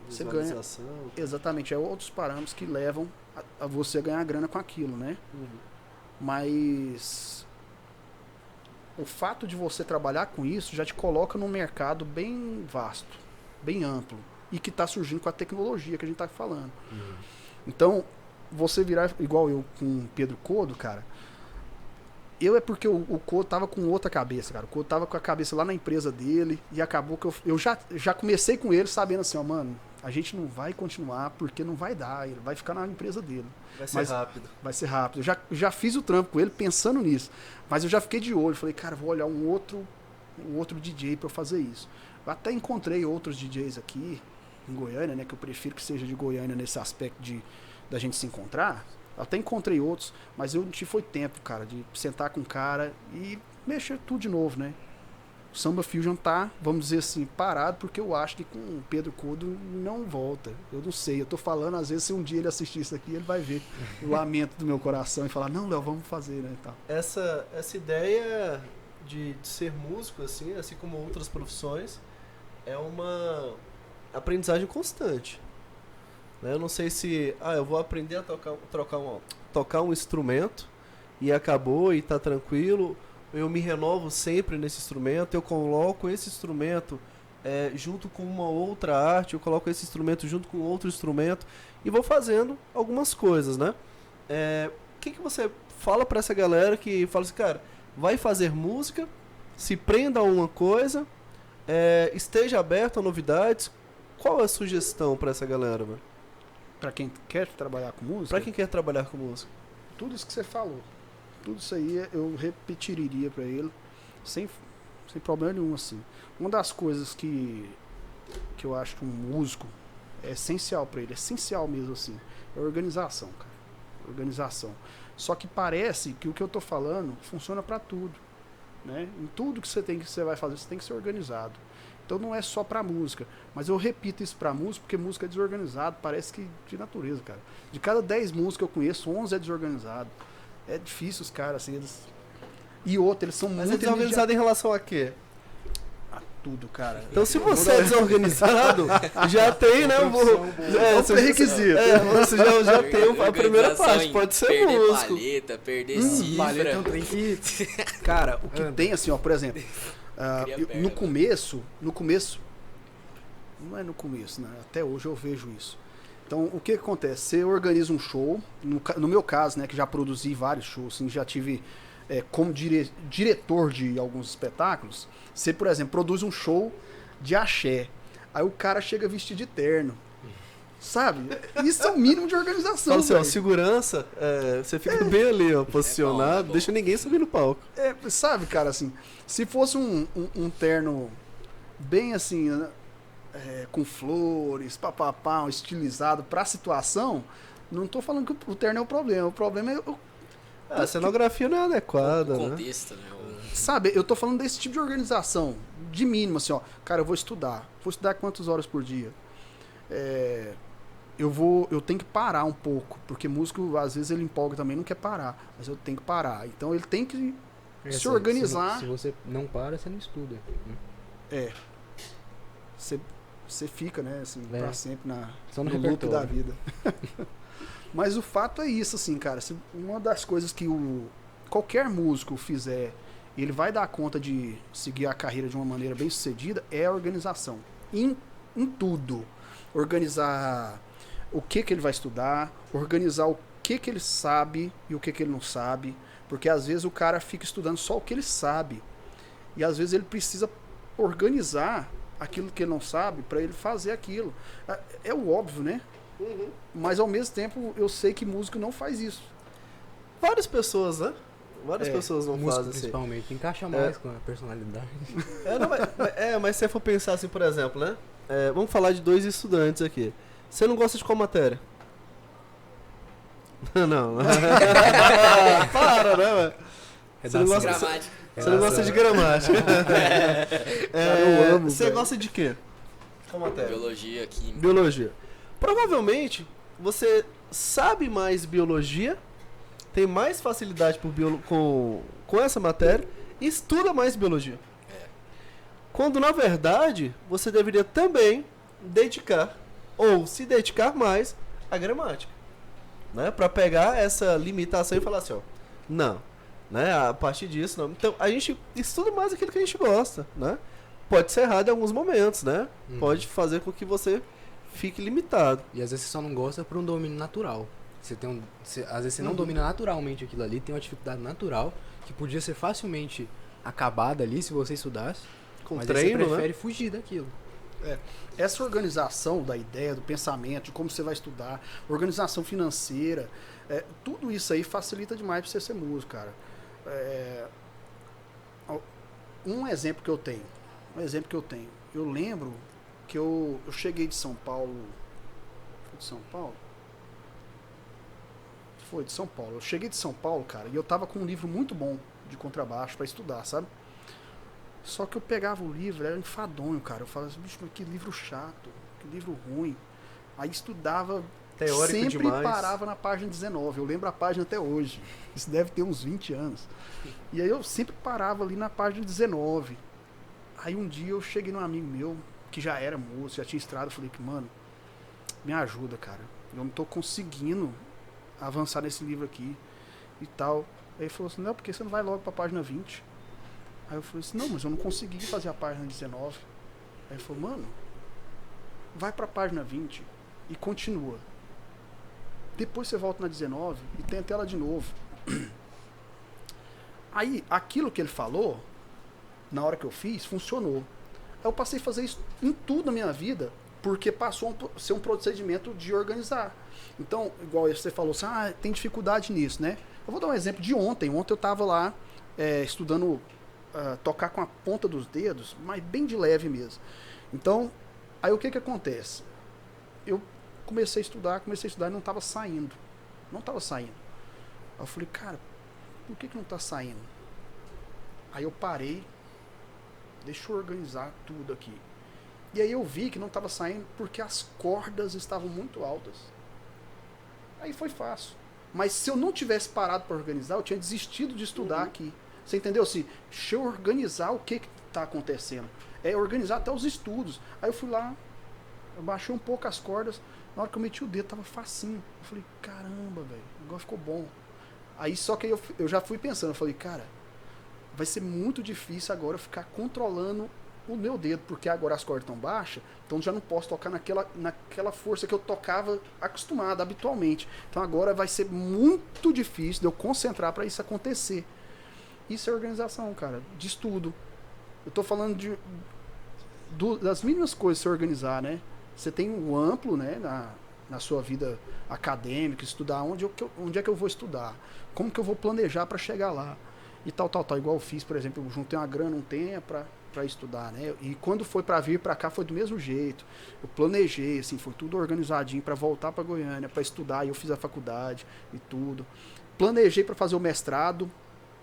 Você ganha Visualização. exatamente, é outros parâmetros que levam a você ganhar grana com aquilo, né? Mas o fato de você trabalhar com isso já te coloca num mercado bem vasto, bem amplo, e que está surgindo com a tecnologia que a gente está falando. Então, você virar igual eu com o Pedro Codo, cara, é porque o Codo tava com outra cabeça, cara. O Codo tava com a cabeça lá na empresa dele, e acabou que eu já comecei com ele sabendo assim, ó, mano, a gente não vai continuar porque não vai dar, ele vai ficar na empresa dele. Vai ser Mas rápido. vai ser rápido. Eu já fiz o trampo com ele pensando nisso. Mas eu já fiquei de olho. Falei, cara, vou olhar um outro DJ pra eu fazer isso. Eu até encontrei outros DJs aqui em Goiânia, né? Que eu prefiro que seja de Goiânia nesse aspecto da gente se encontrar. Eu até encontrei outros, mas eu não tive foi tempo, cara, de sentar com o cara e mexer tudo de novo, né? O Samba Fusion tá, vamos dizer assim, parado, porque eu acho que com o Pedro Codo não volta. Eu não sei, eu tô falando, às vezes, se um dia ele assistir isso aqui, ele vai ver o lamento do meu coração e falar, não, Léo, vamos fazer, né, e tal. Essa ideia de ser músico, assim como outras profissões, é uma aprendizagem constante. Né? Eu não sei se, eu vou aprender a tocar um instrumento e acabou e tá tranquilo. Eu me renovo sempre nesse instrumento, eu coloco esse instrumento junto com uma outra arte, eu coloco esse instrumento junto com outro instrumento e vou fazendo algumas coisas, né? O que você fala pra essa galera que fala assim, cara, vai fazer música, se prenda a uma coisa, esteja aberto a novidades? Qual é a sugestão pra essa galera, mano? Pra quem quer trabalhar com música? Pra quem quer trabalhar com música. Tudo isso que você falou. Tudo isso aí eu repetiria pra ele sem problema nenhum, assim. Uma das coisas que eu acho que um músico é essencial pra ele, essencial mesmo, assim, é a organização, cara. Organização. Só que parece que o que eu tô falando funciona pra tudo, né? Em tudo que você vai fazer, você tem que ser organizado. Então não é só pra música. Mas eu repito isso pra música, porque música é desorganizado, parece que de natureza, cara. De cada 10 músicos que eu conheço, 11 é desorganizado. É difícil os caras, assim, E outra, eles são Mas muito... é desorganizado em relação a quê? A tudo, cara. Então se você é desorganizado, já tem, né? É um pré-requisito. Você já tem a primeira parte, pode ser perder músico. palheta, perder cifra. Palheta é um trem que... Cara, o que tem, assim, ó, por exemplo, no começo, não é no começo, né? Até hoje eu vejo isso. Então, o que acontece? Você organiza um show, no meu caso, né, que já produzi vários shows, assim, já tive como diretor de alguns espetáculos, você, por exemplo, produz um show de axé, aí o cara chega vestido de terno, sabe? Isso é o mínimo de organização. Fala assim, ó, velho. segurança, você fica bem ali, ó, posicionado, bom. deixa ninguém subir no palco. Sabe, cara, assim, se fosse um terno bem assim, né, com flores, papapá, estilizado pra situação, não tô falando que o terno é o problema é A cenografia não é adequada, O né? contexto, né? sabe, eu tô falando desse tipo de organização, de mínimo, assim, ó, cara, eu vou estudar quantas horas por dia? Eu tenho que parar um pouco, porque músico, às vezes, ele empolga também, não quer parar, mas eu tenho que parar, então ele tem que se organizar. Se você não para, você não estuda. Você você fica, né, assim, É. pra sempre Só no no loop da repertório. vida. Mas o fato é isso, assim, cara. Uma das coisas que qualquer músico fizer, ele vai dar conta de seguir a carreira de uma maneira bem sucedida, é a organização. Em tudo. Organizar o que ele vai estudar, organizar o que ele sabe e o que ele não sabe. Porque às vezes o cara fica estudando só o que ele sabe. E às vezes ele precisa organizar aquilo que ele não sabe para ele fazer aquilo. É o óbvio, né? Mas ao mesmo tempo eu sei que músico não faz isso. Várias pessoas, né? Várias pessoas não Música, fazem assim. principalmente, encaixa mais com a personalidade. Mas se você for pensar assim, por exemplo, né? Vamos falar de 2 estudantes aqui. Você não gosta de qual matéria? Não. Para, né, velho? Você não gosta, Gramática. você não gosta de gramática. Cara, eu amo, Você velho. gosta de quê? Qual matéria? Biologia, química. Biologia. Provavelmente você sabe mais biologia, tem mais facilidade com essa matéria e estuda mais biologia. Quando na verdade você deveria também se dedicar mais à gramática, né? Para pegar essa limitação e falar assim, ó, não, né? A partir disso, não. Então a gente estuda mais aquilo que a gente gosta, né? Pode ser errado em alguns momentos, né? Pode fazer com que você fique limitado. E às vezes você só não gosta por um domínio natural. Às vezes você não domina naturalmente aquilo ali, tem uma dificuldade natural que podia ser facilmente acabada ali se você estudasse. Com mas treino, aí você né? prefere fugir daquilo. Essa organização da ideia, do pensamento, de como você vai estudar, organização financeira, tudo isso aí facilita demais para você ser músico, cara. Um exemplo que eu tenho. Eu lembro que eu cheguei de São Paulo. Foi de São Paulo? Foi de São Paulo. Eu cheguei de São Paulo, cara, e eu tava com um livro muito bom de contrabaixo para estudar, sabe? Só que eu pegava o livro, era enfadonho, cara. Eu falava assim, bicho, mas que livro chato, que livro ruim. Aí estudava, Teórico sempre demais. parava na página 19. Eu lembro a página até hoje. Isso deve ter uns 20 anos. E aí eu sempre parava ali na página 19. Aí um dia eu cheguei num amigo meu, que já era moço, já tinha estrada, eu falei que, mano, me ajuda, cara. Eu não tô conseguindo avançar nesse livro aqui e tal. Aí ele falou assim, não, porque você não vai logo pra página 20? Aí eu falei assim, não, mas eu não consegui fazer a página 19. Aí ele falou, mano, vai pra página 20 e continua. Depois você volta na 19 e tenta ela de novo. Aí, aquilo que ele falou, na hora que eu fiz, funcionou. Aí eu passei a fazer isso em tudo na minha vida, porque passou a ser um procedimento de organizar. Então, igual você falou assim, tem dificuldade nisso, né? Eu vou dar um exemplo de ontem. Ontem eu estava lá estudando tocar com a ponta dos dedos, mas bem de leve mesmo. Então, aí o que acontece? Eu comecei a estudar e não estava saindo. Não estava saindo. Aí eu falei, cara, por que não está saindo? Aí eu parei, deixa eu organizar tudo aqui. E aí eu vi que não estava saindo porque as cordas estavam muito altas. Aí foi fácil. Mas se eu não tivesse parado para organizar, eu tinha desistido de estudar aqui. Você entendeu? Assim, deixa eu organizar o que está acontecendo. Organizar até os estudos. Aí eu fui lá, eu baixei um pouco as cordas. Na hora que eu meti o dedo, tava facinho. Eu falei, caramba, velho, agora ficou bom. Aí só que eu já fui pensando, eu falei, cara, vai ser muito difícil agora eu ficar controlando o meu dedo, porque agora as cordas estão baixas, então já não posso tocar naquela força que eu tocava acostumado, habitualmente. Então agora vai ser muito difícil de eu concentrar para isso acontecer. Isso é organização, cara, de estudo. Eu tô falando das mínimas coisas de se organizar, né? Você tem o amplo, né, na sua vida acadêmica, estudar onde é que eu vou estudar, como que eu vou planejar para chegar lá, e tal. Igual eu fiz, por exemplo, eu juntei uma grana um tempo para estudar, né? E quando foi para vir para cá foi do mesmo jeito. Eu planejei, assim, foi tudo organizadinho para voltar para Goiânia, para estudar, e eu fiz a faculdade e tudo. Planejei para fazer o mestrado.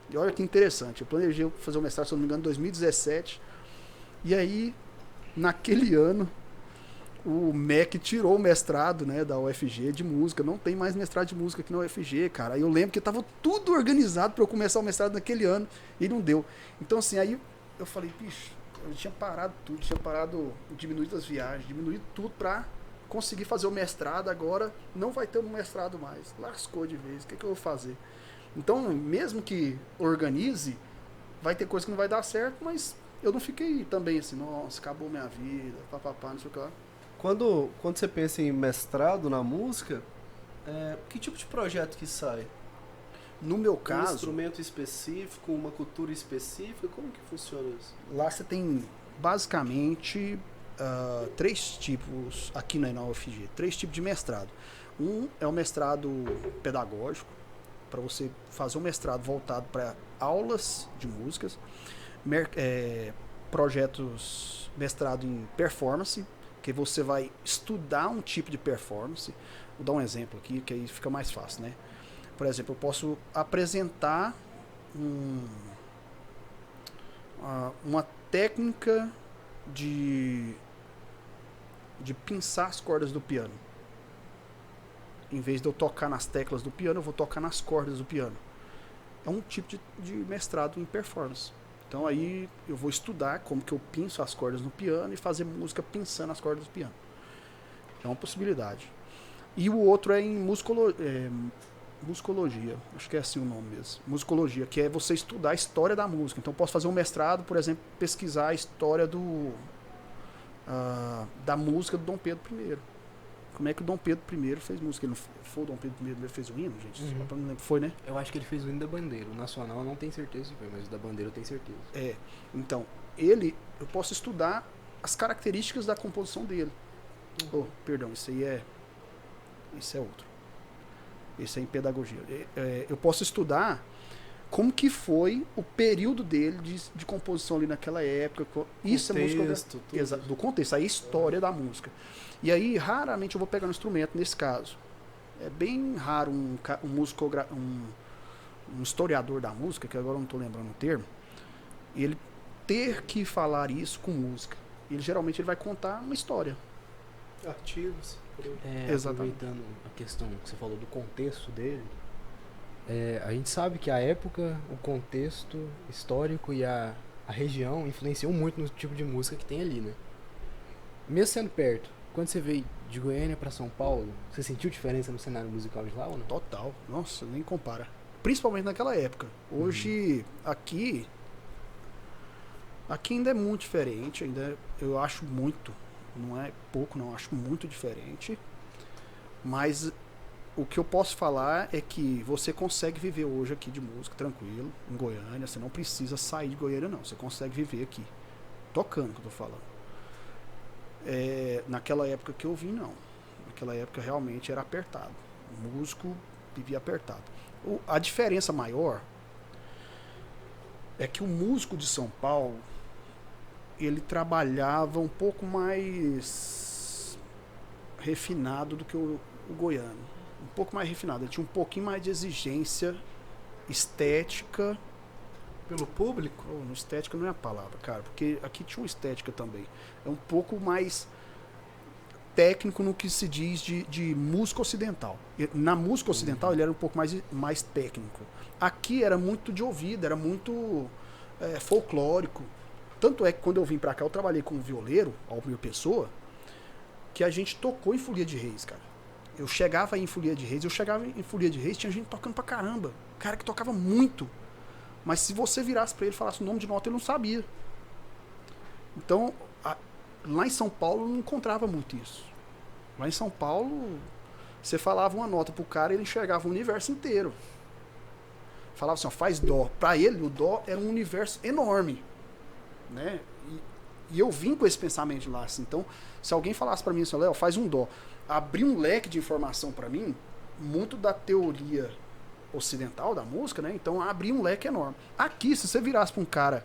E olha que interessante, eu planejei fazer o mestrado, se eu não me engano, em 2017. E aí, naquele ano, o MEC tirou o mestrado, né, da UFG de música. Não tem mais mestrado de música aqui na UFG, cara. Aí eu lembro que estava tudo organizado para eu começar o mestrado naquele ano e não deu. Então, assim, aí eu falei, bicho, Eu tinha parado tudo, tinha parado, diminuído as viagens, diminuído tudo pra conseguir fazer o mestrado. Agora não vai ter um mestrado mais. Lascou de vez. O que eu vou fazer? Então, mesmo que organize, vai ter coisa que não vai dar certo, mas eu não fiquei também assim, nossa, acabou minha vida, papapá, não sei o que lá. Quando você pensa em mestrado na música, que tipo de projeto que sai? No meu Um caso, instrumento específico, uma cultura específica? Como que funciona isso? lá você tem basicamente 3 tipos, aqui na UFG, 3 tipos de mestrado. Um é o mestrado pedagógico, para você fazer um mestrado voltado para aulas de músicas, projetos, mestrado em performance, que você vai estudar um tipo de performance. Vou dar um exemplo aqui, que aí fica mais fácil, né? Por exemplo, eu posso apresentar uma técnica de pinçar as cordas do piano. Em vez de eu tocar nas teclas do piano, eu vou tocar nas cordas do piano. É um tipo de mestrado em performance. Então aí eu vou estudar como que eu pinço as cordas no piano e fazer música pinçando as cordas do piano. É uma possibilidade. E o outro é em musicologia, acho que é assim o nome mesmo. Musicologia, que é você estudar a história da música. Então eu posso fazer um mestrado, por exemplo, pesquisar a história da música do Dom Pedro I. Como é que o Dom Pedro I fez música? Ele não foi o Dom Pedro I, ele fez o hino, gente? Uhum. Só pra não lembrar. Foi, né? Eu acho que ele fez o hino da bandeira. O nacional eu não tenho certeza se foi, mas o da bandeira eu tenho certeza. Então, eu posso estudar as características da composição dele. Perdão, isso é outro. Esse é em pedagogia. Eu posso estudar como que foi o período dele de composição ali naquela época. Isso contexto, é música do contexto, a história da música. E aí, raramente eu vou pegar um instrumento nesse caso. É bem raro um historiador da música, que agora eu não estou lembrando o termo, ele ter que falar isso com música. Geralmente ele vai contar uma história. Artigos. Exatamente. Aproveitando a questão que você falou do contexto dele, a gente sabe que a época, o contexto histórico e a região influenciam muito no tipo de música que tem ali, né? Mesmo sendo perto, quando você veio de Goiânia para São Paulo, você sentiu diferença no cenário musical de lá ou não? Total. Nossa, nem compara. Principalmente naquela época. Hoje, aqui ainda é muito diferente, ainda eu acho muito, não é pouco não, acho muito diferente. Mas o que eu posso falar é que você consegue viver hoje aqui de música tranquilo, em Goiânia, você não precisa sair de Goiânia não, você consegue viver aqui, tocando, que eu tô falando. Naquela época que eu vim, não. Naquela época realmente era apertado. O músico vivia apertado. A diferença maior é que o músico de São Paulo, ele trabalhava um pouco mais refinado do que o goiano. Um pouco mais refinado. Ele tinha um pouquinho mais de exigência estética. Pelo público? No estética não é a palavra, cara, porque aqui tinha uma estética também. É um pouco mais técnico no que se diz de música ocidental. Na música ocidental ele era um pouco mais técnico. Aqui era muito de ouvido, era muito folclórico. Tanto é que quando eu vim pra cá eu trabalhei com um violeiro, Almir Pessoa, que a gente tocou em Folia de Reis, cara. Eu chegava em Folia de Reis, tinha gente tocando pra caramba. Cara que tocava muito. Mas se você virasse pra ele e falasse o nome de nota, ele não sabia. Então, lá em São Paulo eu não encontrava muito isso. Lá em São Paulo, você falava uma nota pro cara e ele enxergava o universo inteiro. Falava assim, ó, faz dó. Pra ele, o dó era um universo enorme. Né? E eu vim com esse pensamento de lá. Assim. Então, se alguém falasse pra mim assim, Léo, faz um dó. Abrir um leque de informação pra mim, muito da teoria ocidental da música, né? Então abrir um leque enorme. Aqui, se você virasse para um cara,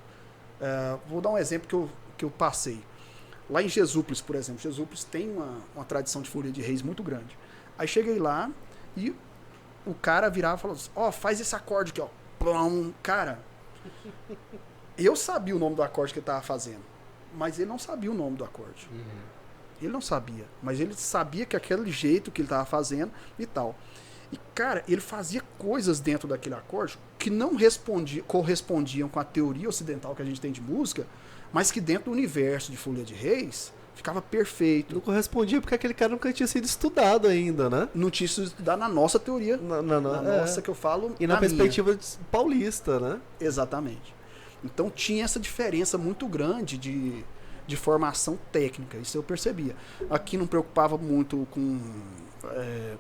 vou dar um exemplo que eu passei. Lá em Jesúpolis, por exemplo, Jesúpolis tem uma tradição de folia de reis muito grande. Aí cheguei lá e o cara virava e falou assim, ó, faz esse acorde aqui, ó. Plum. Cara, eu sabia o nome do acorde que ele tava fazendo, mas ele não sabia o nome do acorde. Ele não sabia, mas ele sabia que aquele jeito que ele tava fazendo e tal. E, cara, ele fazia coisas dentro daquele acorde que não correspondiam com a teoria ocidental que a gente tem de música, mas que dentro do universo de Folia de Reis ficava perfeito. Não correspondia porque aquele cara nunca tinha sido estudado ainda, né? Não tinha sido estudado na nossa teoria, na nossa que eu falo, e na minha. perspectiva paulista, né? Exatamente. Então tinha essa diferença muito grande de formação técnica, isso eu percebia. Aqui não preocupava muito com,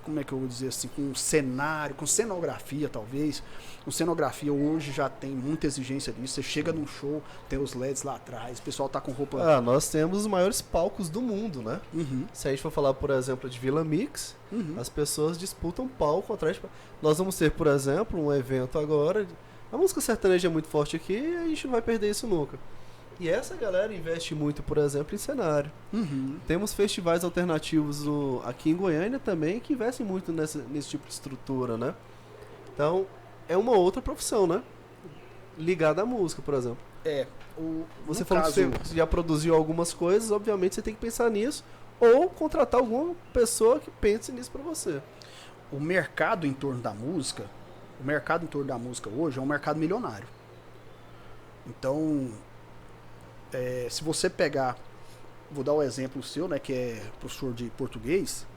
como é que eu vou dizer assim, com cenário, com cenografia talvez. Com cenografia hoje já tem muita exigência disso. Você chega num show, tem os LEDs lá atrás, o pessoal tá com roupa... Nós temos os maiores palcos do mundo, né? Uhum. Se a gente for falar, por exemplo, de Vila Mix, as pessoas disputam palco atrás de... Nós vamos ter, por exemplo, um evento agora... A música sertaneja é muito forte aqui e a gente não vai perder isso nunca. E essa galera investe muito, por exemplo, em cenário. Uhum. Temos festivais alternativos aqui em Goiânia também que investem muito nesse tipo de estrutura, né? Então, é uma outra profissão, né? Ligada à música, por exemplo. Você falou que você já produziu algumas coisas, obviamente você tem que pensar nisso ou contratar alguma pessoa que pense nisso pra você. O mercado em torno da música, hoje é um mercado milionário. Então, se você pegar, vou dar o exemplo seu, né, que é professor de português,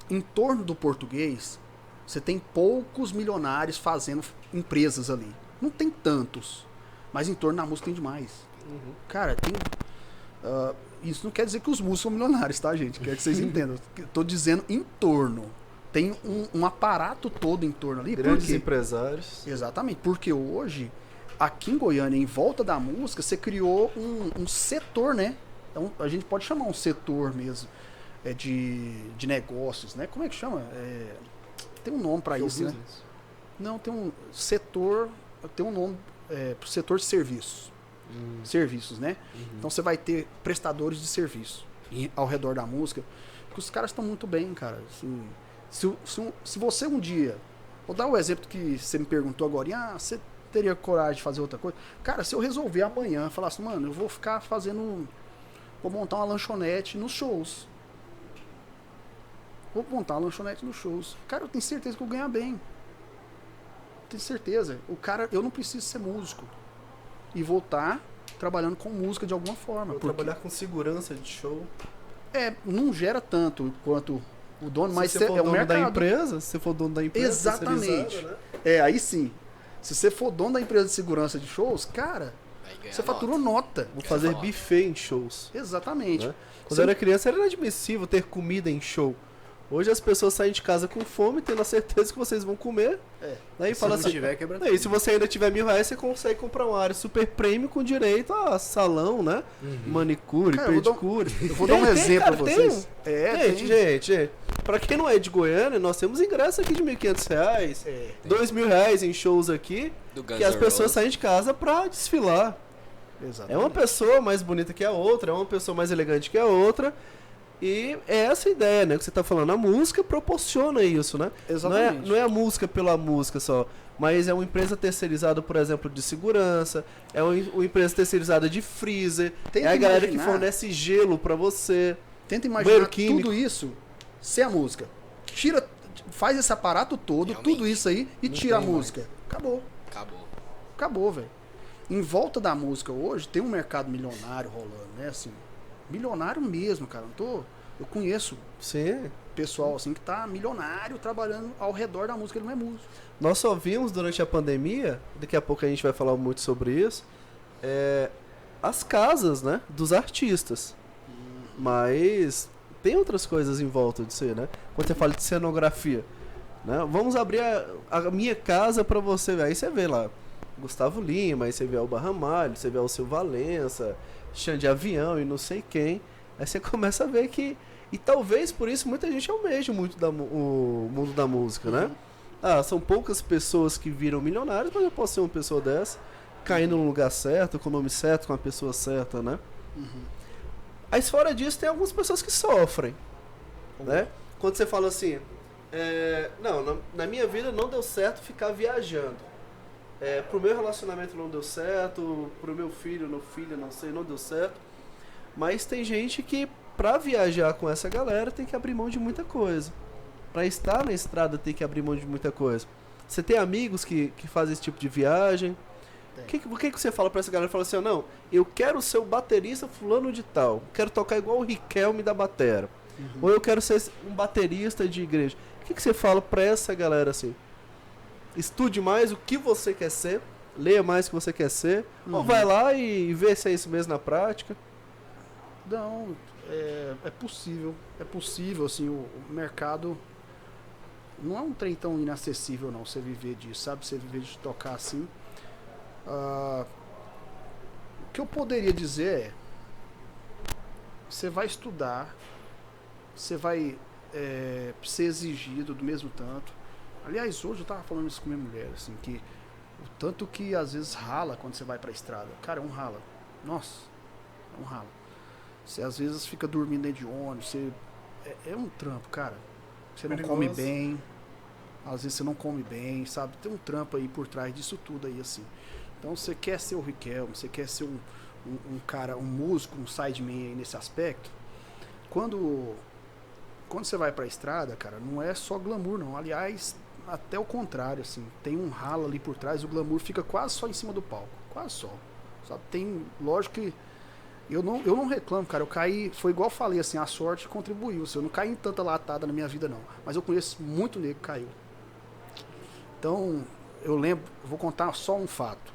em torno do português, você tem poucos milionários fazendo empresas ali. Não tem tantos, mas em torno da música tem demais. Uhum. Cara, tem... isso não quer dizer que os músicos são milionários, tá, gente? Quero que vocês entendam. Tô dizendo em torno. Tem um aparato todo em torno ali. Grandes empresários. Exatamente, porque hoje, aqui em Goiânia, em volta da música, você criou um setor, né? Então, a gente pode chamar um setor mesmo de negócios, né? Como é que chama? Tem um nome para isso, né? Não, tem um setor, tem um nome pro setor de serviços. Serviços, né? Então você vai ter prestadores de serviço ao redor da música, porque os caras estão muito bem, cara. Assim, se você um dia... Vou dar o exemplo que você me perguntou agora. Você teria coragem de fazer outra coisa? Cara, se eu resolver amanhã, falar assim, mano, eu vou ficar fazendo... Vou montar uma lanchonete nos shows. Vou montar uma lanchonete nos shows. Cara, eu tenho certeza que eu vou ganhar bem. Tenho certeza. Eu não preciso ser músico. E vou estar trabalhando com música de alguma forma. Vou trabalhar com segurança de show. Não gera tanto quanto o dono, mas se você for é dono o mercado. da empresa, se você for dono da empresa, exatamente. Né? Aí sim. Se você for dono da empresa de segurança de shows, cara, você faturou nota. Vou fazer buffet em shows. Exatamente. Né? Quando eu era criança era inadmissível ter comida em show. Hoje as pessoas saem de casa com fome, tendo a certeza que vocês vão comer. Daí fala assim, e se você ainda tiver R$1.000, você consegue comprar uma área super premium com direito a salão, né? Manicure, pedicure. Eu vou dar um exemplo pra vocês. Gente, pra quem não é de Goiânia, nós temos ingresso aqui de R$1.500, R$2.000 em shows aqui, que as pessoas saem de casa pra desfilar. Exatamente. É uma pessoa mais bonita que a outra, é uma pessoa mais elegante que a outra. E é essa a ideia, né? Que você tá falando. A música proporciona isso, né? Exatamente. Não é a música pela música só. Mas é uma empresa terceirizada, por exemplo, de segurança. É uma empresa terceirizada de freezer. É a galera que fornece gelo pra você. Tenta imaginar tudo isso sem a música. Faz esse aparato todo, realmente, tudo isso aí e tira a música. Acabou. Acabou, velho. Em volta da música hoje tem um mercado milionário rolando, né? Assim, milionário mesmo, cara. Eu conheço pessoal assim que tá milionário trabalhando ao redor da música, ele não é músico. Nós só vimos durante a pandemia, daqui a pouco a gente vai falar muito sobre isso, as casas, né, dos artistas. Mas tem outras coisas em volta disso aí, né? Quando você fala de cenografia, né? Vamos abrir a minha casa pra você ver. Aí você vê lá Gustavo Lima, aí você vê Elba Ramalho, você vê o Seu Valença, Xande Avião e não sei quem. Aí você começa a ver que... E talvez por isso muita gente almeja muito o mundo da música, né? São poucas pessoas que viram milionários, mas eu posso ser uma pessoa dessa, caindo no lugar certo, com o nome certo, com a pessoa certa, né? Mas fora disso, tem algumas pessoas que sofrem, né? Quando você fala assim, na minha vida não deu certo ficar viajando. Pro meu relacionamento não deu certo, pro meu filho, não sei, não deu certo. Mas tem gente que, pra viajar com essa galera, tem que abrir mão de muita coisa. Pra estar na estrada, tem que abrir mão de muita coisa. Você tem amigos que fazem esse tipo de viagem? Tem. O que você fala pra essa galera? Fala assim, não, eu quero ser o baterista fulano de tal. Quero tocar igual o Riquelme da batera. Ou eu quero ser um baterista de igreja. O que você fala pra essa galera assim? Estude mais o que você quer ser, leia mais o que você quer ser, ou vai lá e vê se é isso mesmo na prática. Não, é possível, assim, o mercado não é um trem tão inacessível não, você viver disso, sabe? Você viver de tocar assim. O que eu poderia dizer é, você vai estudar, você vai ser exigido do mesmo tanto. Aliás, hoje eu tava falando isso com minha mulher, assim, que o tanto que às vezes rala quando você vai pra estrada. Cara, é um rala. Nossa, é um rala. Você às vezes fica dormindo dentro de ônibus, é um trampo, cara. Você não come bem, às vezes você não come bem, sabe? Tem um trampo aí por trás disso tudo aí, assim. Então você quer ser o Riquelme, você quer ser um cara, um músico, um sideman aí nesse aspecto. Quando você vai pra estrada, cara, não é só glamour não. Aliás, até o contrário, assim, tem um ralo ali por trás, o glamour fica quase só em cima do palco. Quase só. Sabe? Tem, lógico que eu não reclamo, cara. Eu caí, foi igual eu falei, assim, a sorte contribuiu. Eu não caí em tanta latada na minha vida, não. Mas eu conheço muito negro que caiu. Então, eu lembro, vou contar só um fato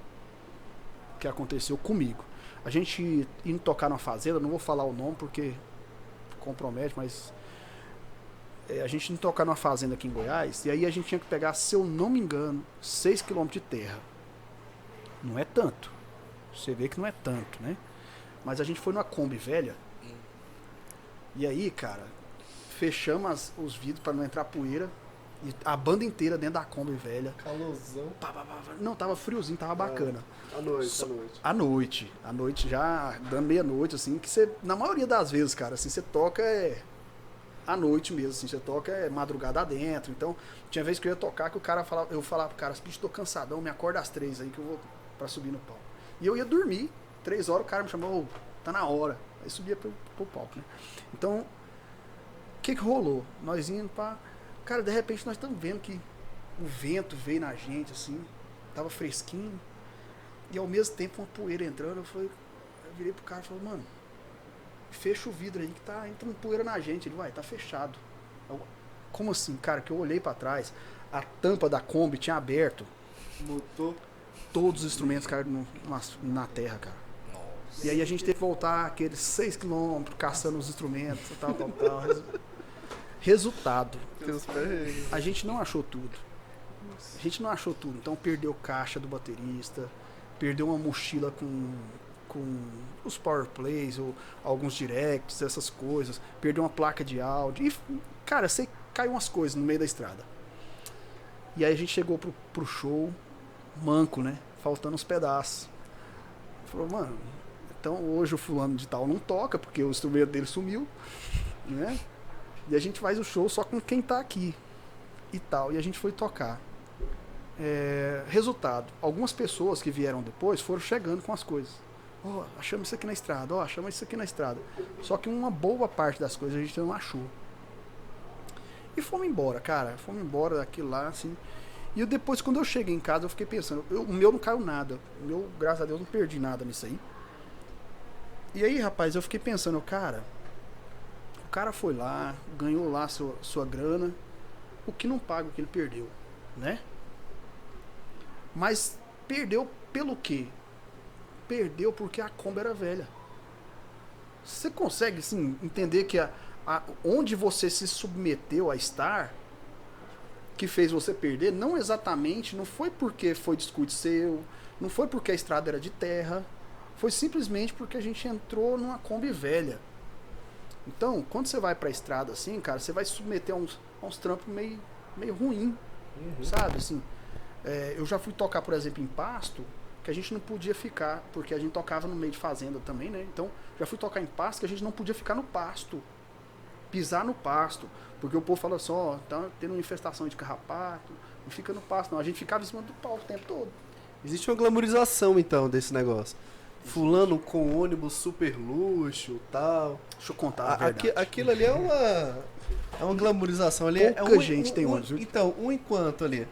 que aconteceu comigo. A gente indo tocar numa fazenda, não vou falar o nome porque compromete, mas a gente indo tocar numa fazenda aqui em Goiás, e aí a gente tinha que pegar, se eu não me engano, 6 km de terra. Não é tanto. Você vê que não é tanto, né? Mas a gente foi numa Kombi velha. E aí, cara, fechamos os vidros para não entrar poeira. E a banda inteira dentro da Kombi velha. Calorzão. Não, tava friozinho, tava bacana. À noite, à noite. À noite já, dando meia-noite, assim, que você, na maioria das vezes, cara, assim, você toca à noite mesmo, assim, você toca madrugada adentro. Então, tinha vez que eu ia tocar que o cara falava, eu falava pro cara, bicho, tô cansadão, me acorda às 3 aí que eu vou pra subir no palco. E eu ia dormir, 3 horas, o cara me chamou, tá na hora. Aí subia pro palco, né? Então, o que rolou? Nós indo pra... Cara, de repente nós estamos vendo que o vento veio na gente, assim, tava fresquinho, e ao mesmo tempo uma poeira entrando. Eu virei pro cara e falei, mano, fecha o vidro aí que tá entrando poeira na gente. Ele, vai, tá fechado. Como assim, cara? Que eu olhei pra trás, a tampa da Kombi tinha aberto. Botou. Todos os instrumentos caíram na terra, cara. E aí a gente teve que voltar aqueles 6 km caçando os instrumentos, tal. Resultado, a gente não achou tudo. Então perdeu caixa do baterista, perdeu uma mochila com os power plays, ou alguns directs, essas coisas, perdeu uma placa de áudio. E, cara, você caiu umas coisas no meio da estrada. E aí a gente chegou pro show, manco, né? Faltando uns pedaços. Falou, mano, então hoje o fulano de tal não toca, porque o instrumento dele sumiu, né? E a gente faz o show só com quem tá aqui e tal. E a gente foi tocar. Resultado, algumas pessoas que vieram depois foram chegando com as coisas. Achamos isso aqui na estrada, achamos isso aqui na estrada. Só que uma boa parte das coisas a gente não achou. E fomos embora, cara. Fomos embora daquilo lá, assim. E depois, quando eu cheguei em casa, eu fiquei pensando, o meu não caiu nada. O meu, graças a Deus, não perdi nada nisso aí. E aí, rapaz, eu fiquei pensando, cara, o cara foi lá, ganhou lá sua grana, o que não paga o que ele perdeu, né? Mas perdeu pelo quê? Perdeu porque a Kombi era velha. Você consegue, assim, entender que onde você se submeteu a estar, que fez você perder, não exatamente, não foi porque foi descuido seu, não foi porque a estrada era de terra, foi simplesmente porque a gente entrou numa Kombi velha. Então, quando você vai pra estrada assim, cara, você vai se submeter a uns trampos meio ruim, sabe, assim. Eu já fui tocar, por exemplo, em Pasto, que a gente não podia ficar, porque a gente tocava no meio de fazenda também, né? Então, já fui tocar em Pasto que a gente não podia ficar no pasto, pisar no pasto, porque o povo fala assim, tá tendo uma infestação de carrapato, não fica no pasto, não. A gente ficava em cima do pau o tempo todo. Existe uma glamorização, então, desse negócio. Fulano com ônibus super luxo, tal. Deixa eu contar a verdade. Aquilo ali é uma glamorização ali. Pouca gente tem ônibus. Então, enquanto ali.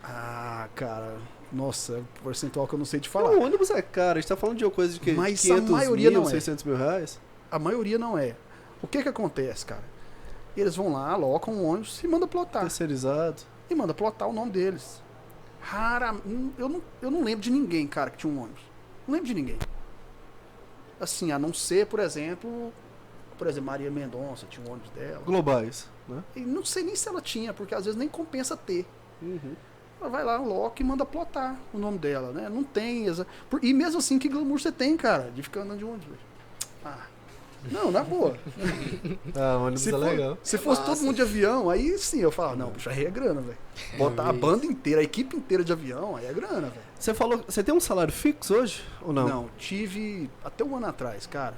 Ah, cara, nossa, percentual que eu não sei te Não, falar. o ônibus é caro, a gente tá falando de uma coisa de que Mas a 500 maioria mil, não é. 600 mil reais. A maioria não é. O que que acontece, cara? Eles vão lá, alocam um ônibus e manda plotar. Terceirizado. E manda plotar o nome deles. Eu não lembro de ninguém, cara, que tinha um ônibus. Não lembro de ninguém. Assim, a não ser, por exemplo, Maria Mendonça tinha um ônibus dela. Globais, né? E não sei nem se ela tinha, porque às vezes nem compensa ter. Uhum. Ela vai lá, aloca e manda plotar o nome dela, né? Não tem. E mesmo assim, que glamour você tem, cara, de ficar andando de ônibus, velho? Ah. Não, na boa. Ah, o ônibus é legal. Se fosse todo mundo de avião, aí sim eu falo, não, puxa, aí é grana, velho. Botar a banda inteira, a equipe inteira de avião, aí é grana, velho. Você falou, você tem um salário fixo hoje ou não? Não, tive até um ano atrás, cara.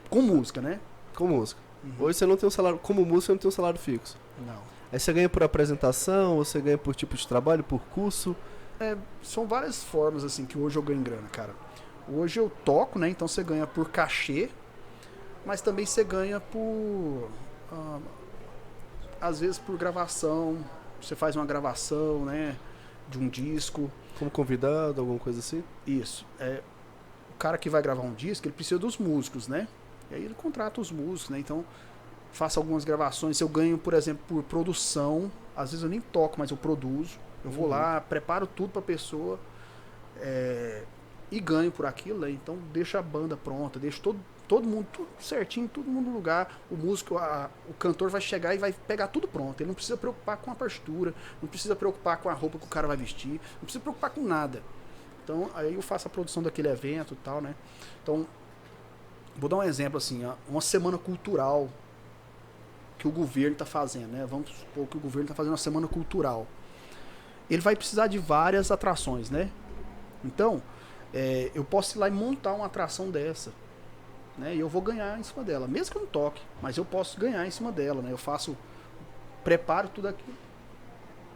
Com música, né? Com música. Hoje você não tem um salário, como músico, você não tem um salário fixo. Não. Aí você ganha por apresentação, ou você ganha por tipo de trabalho, por curso. São várias formas, assim, que hoje eu ganho grana, cara. Hoje eu toco, né? Então você ganha por cachê, mas também você ganha por... às vezes por gravação. Você faz uma gravação, né? De um disco. Como convidado, alguma coisa assim? Isso. O cara que vai gravar um disco, ele precisa dos músicos, né? E aí ele contrata os músicos, né? Então, faço algumas gravações. Eu ganho, por exemplo, por produção. Às vezes eu nem toco, mas eu produzo. Eu vou lá, preparo tudo pra pessoa e ganho por aquilo, né? Então, deixo a banda pronta, deixo todo mundo tudo certinho, todo mundo no lugar. O músico, o cantor vai chegar e vai pegar tudo pronto. Ele não precisa preocupar com a partitura, não precisa preocupar com a roupa que o cara vai vestir, não precisa preocupar com nada. Então, aí eu faço a produção daquele evento e tal, né? Então, vou dar um exemplo assim, uma semana cultural que o governo está fazendo, né? Vamos supor que o governo está fazendo uma semana cultural. Ele vai precisar de várias atrações, né? Então, eu posso ir lá e montar uma atração dessa, né? E eu vou ganhar em cima dela, mesmo que eu não toque, mas eu posso ganhar em cima dela, né? Eu preparo tudo aqui,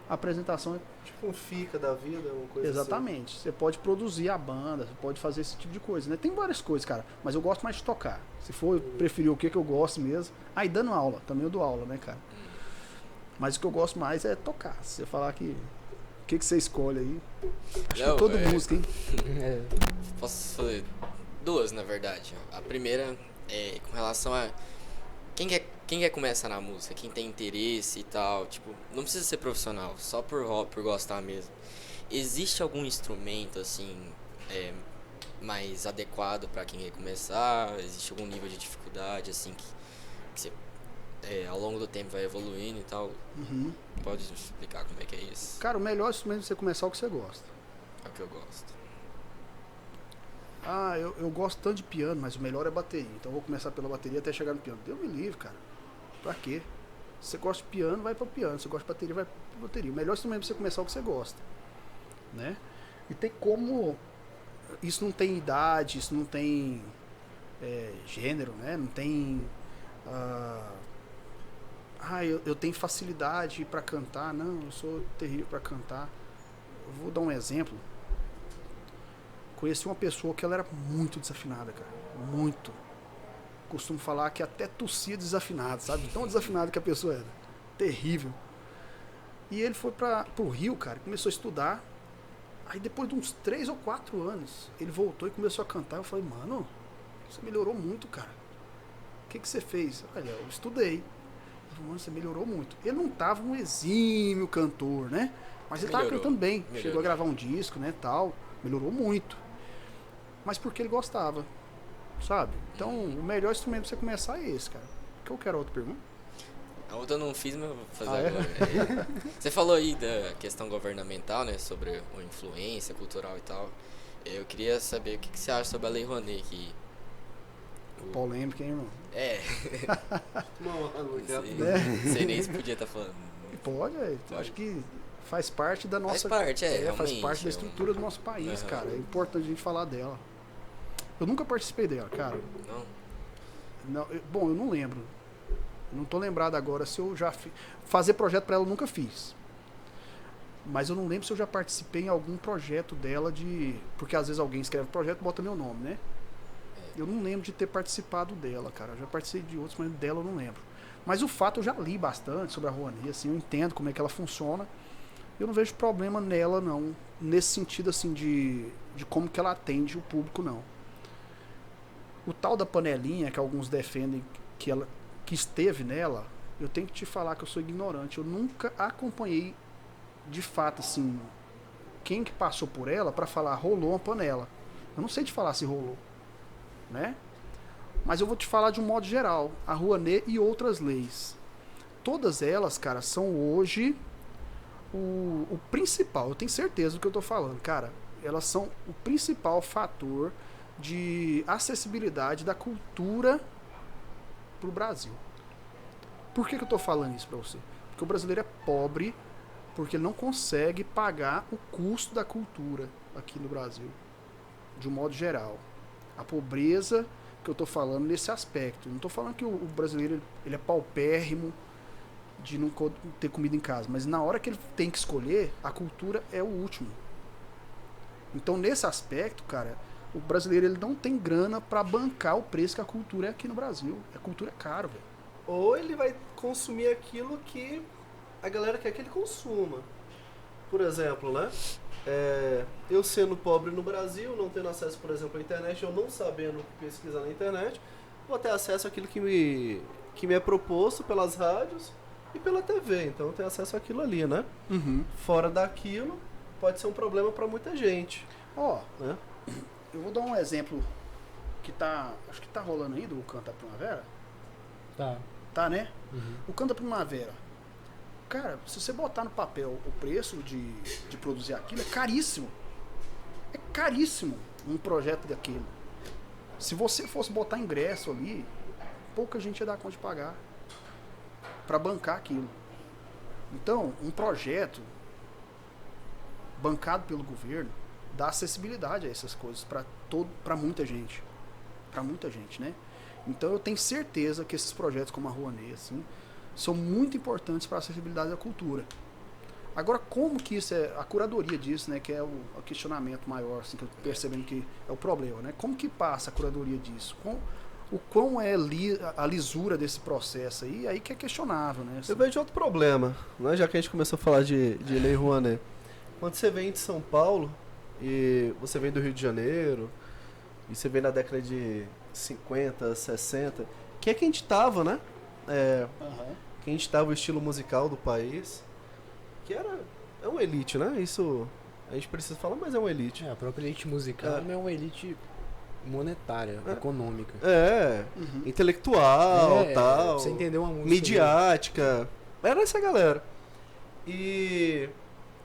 a apresentação Tipo um FICA da vida, uma coisa exatamente. Você pode produzir a banda, você pode fazer esse tipo de coisa, né? Tem várias coisas, cara, mas eu gosto mais de tocar. Se for, eu preferir o que eu gosto mesmo. E dando aula, também eu dou aula, né, cara? Mas o que eu gosto mais é tocar. Se você falar que o que você escolhe aí, acho que todo música, hein? Posso fazer duas, na verdade. A primeira é com relação a quem quer começar na música, quem tem interesse e tal, tipo, não precisa ser profissional, só por gostar mesmo. Existe algum instrumento, assim, mais adequado pra quem quer começar? Existe algum nível de dificuldade, assim, que você, ao longo do tempo vai evoluindo e tal? Uhum. Pode explicar como é que é isso? Cara, o melhor instrumento é você começar o que você gosta. É o que eu gosto. Eu gosto tanto de piano, mas o melhor é bateria. Então eu vou começar pela bateria até chegar no piano. Deus me livre, cara. Pra quê? Se você gosta de piano, vai pra piano. Se você gosta de bateria, vai pra bateria. O melhor instrumento é você começar o que você gosta, né? E tem como... Isso não tem idade, isso não tem gênero, né? Não tem... eu tenho facilidade pra cantar. Não, eu sou terrível pra cantar. Eu vou dar um exemplo. Conheci uma pessoa que ela era muito desafinada, cara. Muito. Costumo falar que até tossia desafinado, sabe? Tão desafinado que a pessoa era. Terrível. E ele foi pro Rio, cara, começou a estudar. Aí depois de uns 3 ou 4 anos, ele voltou e começou a cantar. Eu falei, mano, você melhorou muito, cara. O que você fez? Olha, eu estudei. Eu falei, mano, você melhorou muito. Ele não tava um exímio cantor, né? Mas ele tava cantando bem. Melhorou. Chegou a gravar um disco, né, tal. Melhorou muito. Mas porque ele gostava, sabe? Então, o melhor instrumento pra você começar é esse, cara. Qual que era a outra pergunta? A outra eu não fiz, mas eu vou fazer Ah, é? agora. Você falou aí da questão governamental, né? Sobre a influência cultural e tal. Eu queria saber o que você acha sobre a Lei Rouanet. Polêmica, hein, irmão? Não sei nem se podia estar falando. Pode, eu acho que faz parte da nossa... Faz parte, faz realmente, parte da estrutura do nosso país, Uhum. cara. É importante a gente falar dela. Eu nunca participei dela, cara. Não? Bom, eu não lembro. Eu não tô lembrado agora se eu já fiz. Fazer projeto pra ela eu nunca fiz. Mas eu não lembro se eu já participei em algum projeto dela de... Porque às vezes alguém escreve projeto e bota meu nome, né? Eu não lembro de ter participado dela, cara. Eu já participei de outros, mas dela eu não lembro. Mas o fato, eu já li bastante sobre a Rouanet, assim, eu entendo como é que ela funciona. Eu não vejo problema nela, não. Nesse sentido, assim, de como que ela atende o público, não. O tal da panelinha, que alguns defendem que esteve nela, eu tenho que te falar que eu sou ignorante. Eu nunca acompanhei, de fato, assim, quem que passou por ela para falar rolou uma panela. Eu não sei te falar se rolou, né? Mas eu vou te falar de um modo geral. A Rouanet e outras leis. Todas elas, cara, são hoje o principal. Eu tenho certeza do que eu tô falando, cara. Elas são o principal fator de acessibilidade da cultura pro Brasil. Por que eu tô falando isso pra você? Porque o brasileiro é pobre, porque ele não consegue pagar o custo da cultura aqui no Brasil, de um modo geral. A pobreza que eu tô falando nesse aspecto. Não tô falando que o brasileiro ele é paupérrimo de não ter comida em casa, mas na hora que ele tem que escolher, a cultura é o último. Então, nesse aspecto, cara, o brasileiro ele não tem grana pra bancar o preço que a cultura é aqui no Brasil. A cultura é caro, velho. Ou ele vai consumir aquilo que a galera quer que ele consuma. Por exemplo, né? Eu sendo pobre no Brasil, não tendo acesso, por exemplo, à internet, eu não sabendo pesquisar na internet, vou ter acesso àquilo que me é proposto pelas rádios e pela TV. Então eu tenho acesso àquilo ali, né? Uhum. Fora daquilo, pode ser um problema para muita gente. Ó, Né? eu vou dar um exemplo que acho que tá rolando aí do Canto da Primavera. Tá. Tá, né? O Canto da Primavera. Cara, se você botar no papel o preço de produzir aquilo, é caríssimo. É caríssimo um projeto daquele. Se você fosse botar ingresso ali, pouca gente ia dar conta de pagar para bancar aquilo. Então, um projeto bancado pelo governo dá acessibilidade a essas coisas para muita gente. Para muita gente, né? Então eu tenho certeza que esses projetos como a Rouanet, assim, são muito importantes para a acessibilidade da cultura. Agora, como que isso é a curadoria disso, né, que é o questionamento maior, assim, que eu tô percebendo que é o problema, né? Como que passa a curadoria disso? O quão é a lisura desse processo aí que é questionável, né? Assim. Eu vejo outro problema, né? Já que a gente começou a falar de Lei Rouanet. Quando você vem de São Paulo e você vem do Rio de Janeiro e você vem na década de 50, 60, que é que a gente tava, né? Que a gente tava o estilo musical do país, que é uma elite, né? Isso a gente precisa falar, mas é uma elite. A própria elite musical é uma elite monetária, econômica. Intelectual, tal. Você entendeu uma música. Midiática. Era essa galera. E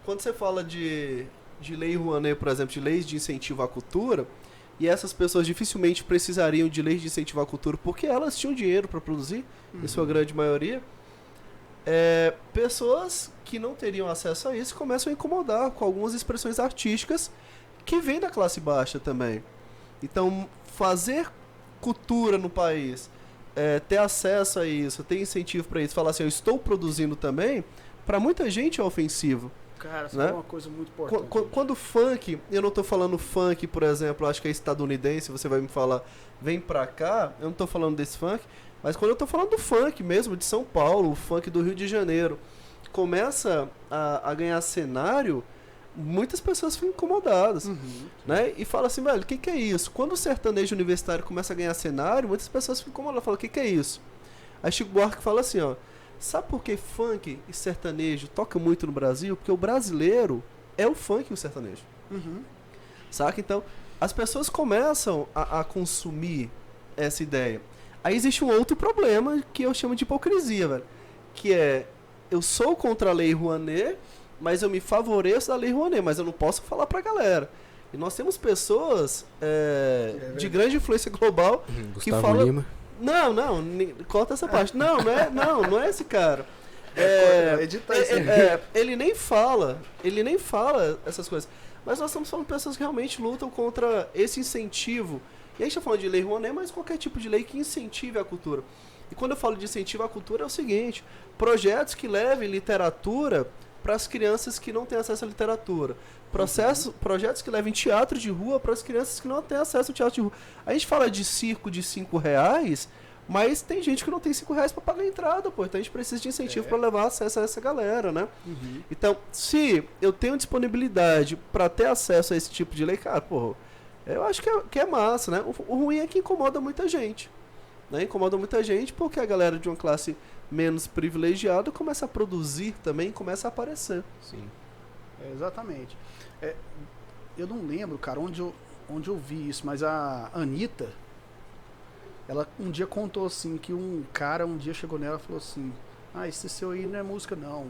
quando você fala de Lei Rouanet, por exemplo, de leis de incentivo à cultura, e essas pessoas dificilmente precisariam de leis de incentivo à cultura porque elas tinham dinheiro para produzir, em sua grande maioria, pessoas que não teriam acesso a isso começam a incomodar com algumas expressões artísticas que vêm da classe baixa também. Então, fazer cultura no país, ter acesso a isso, ter incentivo para isso, falar assim, eu estou produzindo também, para muita gente é ofensivo. Cara, isso né? é uma coisa muito importante. Quando funk, eu não tô falando funk, por exemplo, acho que é estadunidense, você vai me falar, vem pra cá, eu não tô falando desse funk, mas quando eu tô falando do funk mesmo, de São Paulo, o funk do Rio de Janeiro, começa a ganhar cenário, muitas pessoas ficam incomodadas, né? E fala assim, velho, o que é isso? Quando o sertanejo universitário começa a ganhar cenário, muitas pessoas ficam incomodadas, falam, o que é isso? Aí Chico Buarque fala assim, ó, sabe por que funk e sertanejo toca muito no Brasil? Porque o brasileiro é o funk e o sertanejo. Saca? Então, as pessoas começam a consumir essa ideia. Aí existe um outro problema que eu chamo de hipocrisia, velho. Que é, eu sou contra a Lei Rouanet, mas eu me favoreço da Lei Rouanet, mas eu não posso falar pra galera. E nós temos pessoas de grande influência global que Gustavo falam... Lima. Não, corta essa parte. Não é esse cara. Edita isso. Ele nem fala essas coisas. Mas nós estamos falando de pessoas que realmente lutam contra esse incentivo. E a gente está falando de Lei Rouanet, mas qualquer tipo de lei que incentive a cultura. E quando eu falo de incentivo à cultura é o seguinte, projetos que levem literatura para as crianças que não têm acesso à literatura. Projetos que levem teatro de rua para as crianças que não têm acesso ao teatro de rua. A gente fala de circo de R$5, Mas tem gente que não tem R$5 pra pagar a entrada, pô. Então a gente precisa de incentivo pra levar acesso a essa galera, né? Então, se eu tenho disponibilidade pra ter acesso a esse tipo de lei, cara, pô, eu acho que é massa, né? O ruim é que incomoda muita gente, né? Incomoda muita gente porque a galera de uma classe menos privilegiada começa a produzir também, começa a aparecer. Sim. Exatamente. Eu não lembro, cara, onde eu vi isso, mas a Anitta, ela um dia contou assim, que um cara um dia chegou nela e falou assim, esse seu aí não é música não,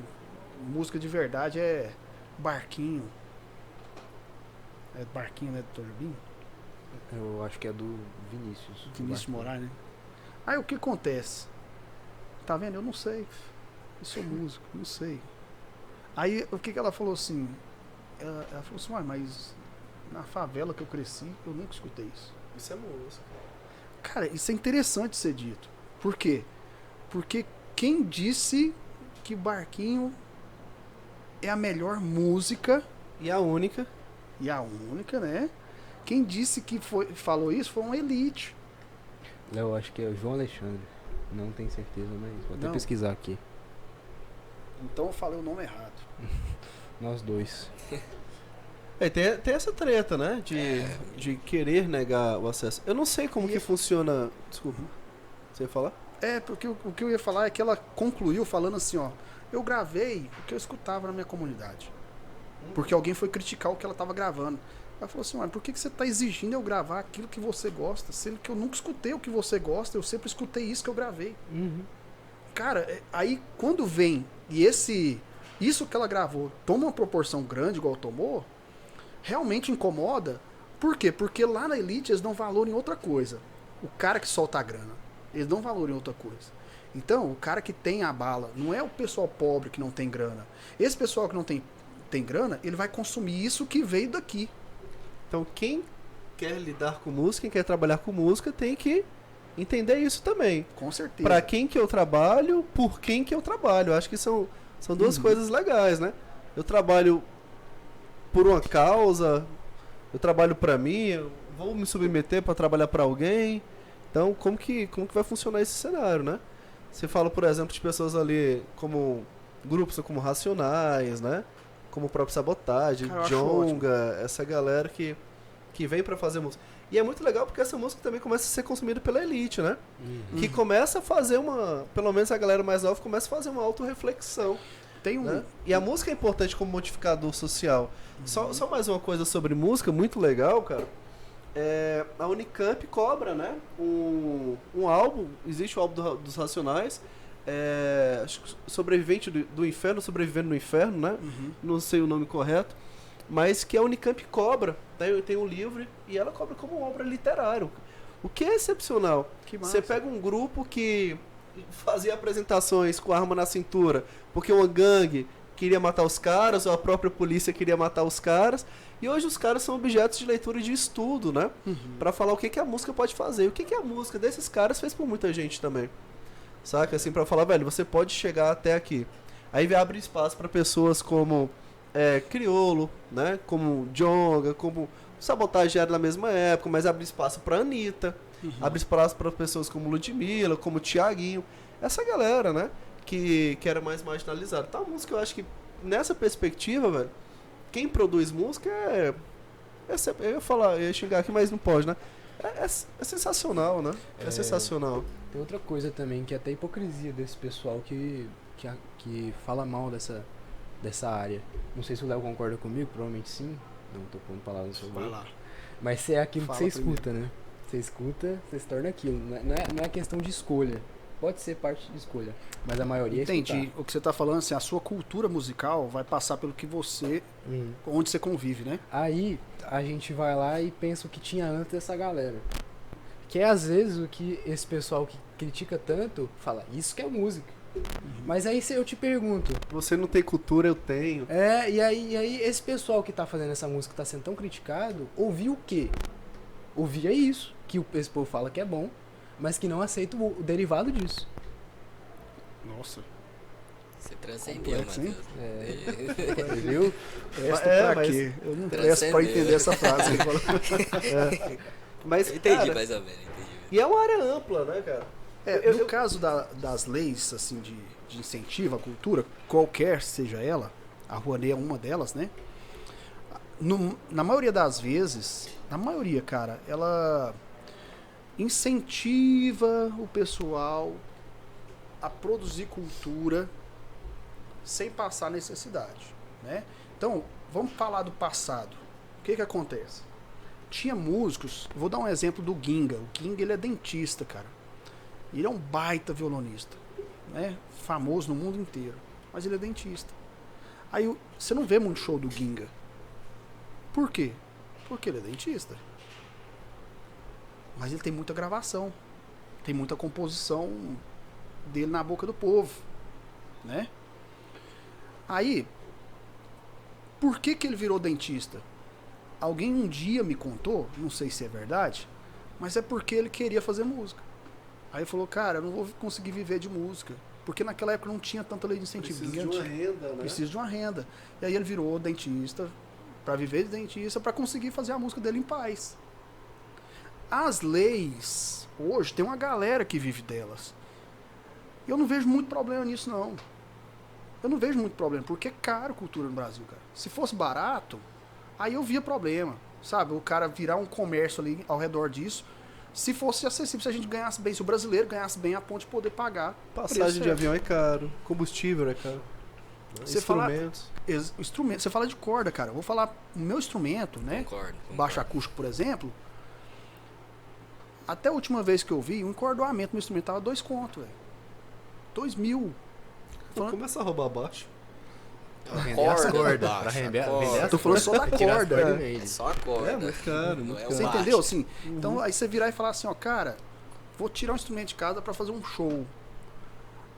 música de verdade é Barquinho. É Barquinho, né, do Jobim? Eu acho que é do Vinícius. Vinícius Moraes, né? Aí o que acontece? Tá vendo? Eu não sei. Eu sou músico, não sei. Aí o que ela falou assim? Ela falou assim, mas na favela que eu cresci, eu nunca escutei isso. Isso é música. Cara, isso é interessante ser dito. Por quê? Porque quem disse que Barquinho é a melhor música E a única. e a única, né? Quem disse que falou isso foi uma elite. Eu acho que é o João Alexandre. Não tenho certeza, mas vou até Não. pesquisar aqui. Então eu falei o nome errado. Nós dois. Tem essa treta, né? De querer negar o acesso. Eu não sei como que funciona. Desculpa. Você ia falar? Porque o que eu ia falar é que ela concluiu falando assim, ó. Eu gravei o que eu escutava na minha comunidade. Porque alguém foi criticar o que ela estava gravando. Ela falou assim, mas por que você está exigindo eu gravar aquilo que você gosta? Sendo que eu nunca escutei o que você gosta, eu sempre escutei isso que eu gravei. Cara, aí quando vem e isso que ela gravou toma uma proporção grande igual tomou, realmente incomoda. Por quê? Porque lá na elite eles dão valor em outra coisa. O cara que solta a grana, eles dão valor em outra coisa. Então, o cara que tem a bala, não é o pessoal pobre que não tem grana. Esse pessoal que não tem grana, ele vai consumir isso que veio daqui. Então, quem quer lidar com música, quem quer trabalhar com música, tem que entender isso também. Com certeza. Pra quem que eu trabalho, por quem que eu trabalho. Acho que são duas coisas legais, né? Eu trabalho por uma causa, eu trabalho pra mim, eu vou me submeter pra trabalhar pra alguém. Então, como que vai funcionar esse cenário, né? Você fala, por exemplo, de pessoas ali como grupos como Racionais, né? Como o próprio Sabotagem, Cara, eu acho Djonga, essa galera que vem pra fazer música. E é muito legal porque essa música também começa a ser consumida pela elite, né? Que começa a fazer pelo menos a galera mais nova começa a fazer uma autorreflexão. Tem um. Né? E a música é importante como modificador social. Só mais uma coisa sobre música, muito legal, cara. A Unicamp cobra, né? Um álbum, existe o álbum dos Racionais, acho que Sobrevivente do Inferno, Sobrevivendo no Inferno, né? Não sei o nome correto, mas que a Unicamp cobra, tem um livro e ela cobra como uma obra literária, o que é excepcional. Que massa. Você pega um grupo que fazia apresentações com arma na cintura porque uma gangue queria matar os caras, ou a própria polícia queria matar os caras, e hoje os caras são objetos de leitura e de estudo, né? Pra falar o que a música pode fazer, o que a música desses caras fez por muita gente também. Saca? Assim, pra falar, velho, você pode chegar até aqui. Aí abre espaço pra pessoas como Criolo, né? Como Djonga, como Sabotagem era na mesma época, mas abre espaço pra Anitta, abre espaço pra pessoas como Ludmilla, como Thiaguinho. Essa galera, né? Que era mais marginalizada. Então a música, eu acho que nessa perspectiva, velho, quem produz música eu ia xingar aqui, mas não pode, né? É sensacional, né? É sensacional. Tem outra coisa também, que é até hipocrisia desse pessoal que fala mal dessa área. Não sei se o Léo concorda comigo, provavelmente sim. Não tô pondo palavras no seu Vai ouvido. lá. Mas é aquilo Fala que você primeiro. escuta, né? Você escuta, você se torna aquilo. Não é questão de escolha. Pode ser parte de escolha, mas a maioria é Entendi. escutar. O que você tá falando, assim, a sua cultura musical vai passar pelo que você, onde você convive, né? Aí a gente vai lá e pensa o que tinha antes dessa galera. Que é às vezes o que esse pessoal que critica tanto fala, isso que é música. Mas aí eu te pergunto, Você não tem cultura, eu tenho. e aí esse pessoal que tá fazendo essa música, tá sendo tão criticado, ouvia o quê? Ouvia isso, que esse povo fala que é bom, mas que não aceita o derivado disso. Nossa. Você transcendeu, Complexo, hein? Matheus. Viu? Presto É, pra mas- quê? Eu não presto pra Transcendeu. entender essa frase. Mas, Eu entendi cara, mais ou menos, entendi. E é uma área ampla, né, cara? No caso das leis assim de incentivo à cultura, qualquer seja ela, a Rouanet é uma delas, né? Na maioria das vezes, cara, ela incentiva o pessoal a produzir cultura sem passar necessidade, né? Então, vamos falar do passado. O que acontece? Tinha músicos, vou dar um exemplo do Ginga. O Ginga, ele é dentista, cara. Ele é um baita violonista, né? Famoso no mundo inteiro, mas ele é dentista. Aí você não vê muito show do Ginga. Por quê? Porque ele é dentista. Mas ele tem muita gravação, tem muita composição dele na boca do povo, né? Aí, por que ele virou dentista? Alguém um dia me contou, não sei se é verdade, mas é porque ele queria fazer música. Aí ele falou, cara, eu não vou conseguir viver de música, porque naquela época não tinha tanta lei de incentivo. Precisa de uma renda, né? Precisa de uma renda. E aí ele virou dentista, para viver de dentista, para conseguir fazer a música dele em paz. As leis, hoje, tem uma galera que vive delas. Eu não vejo muito problema nisso, não. Eu não vejo muito problema, porque é caro cultura no Brasil, cara. Se fosse barato, aí eu via problema, sabe? O cara virar um comércio ali ao redor disso. Se fosse acessível, se a gente ganhasse bem, se o brasileiro ganhasse bem a ponto de poder pagar. Passagem de avião é caro, combustível é caro. Instrumentos. Você fala de corda, cara. Eu vou falar o meu instrumento, né? Concordo. Baixo acústico, por exemplo. Até a última vez que eu vi, um encordoamento no instrumento tava 2 conto, velho. 2.000. Começa a roubar baixo. Pra render as cordas. Baixo, Pra render corda. as Tô falando só da tirar as corda. cordas É. nele. É só a corda. É muito caro, Não muito é o caro. Você baixo. entendeu? Assim, então aí você virar e falar assim, ó, cara, vou tirar um instrumento de casa pra fazer um show.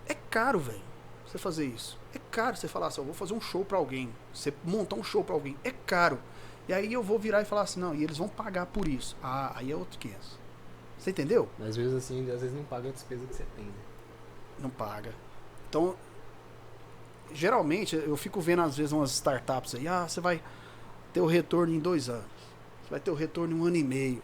É caro, velho, você fazer isso. É caro você falar assim, ó, vou fazer um show pra alguém. Você montar um show pra alguém. É caro. E aí eu vou virar e falar assim, não, e eles vão pagar por isso. Ah, aí é outro 500. Você entendeu? Às vezes assim, às vezes não paga a despesa que você tem, né? Não paga. Então, geralmente, eu fico vendo às vezes umas startups aí, você vai ter o retorno em 2 anos. Você vai ter o retorno em 1 ano e meio.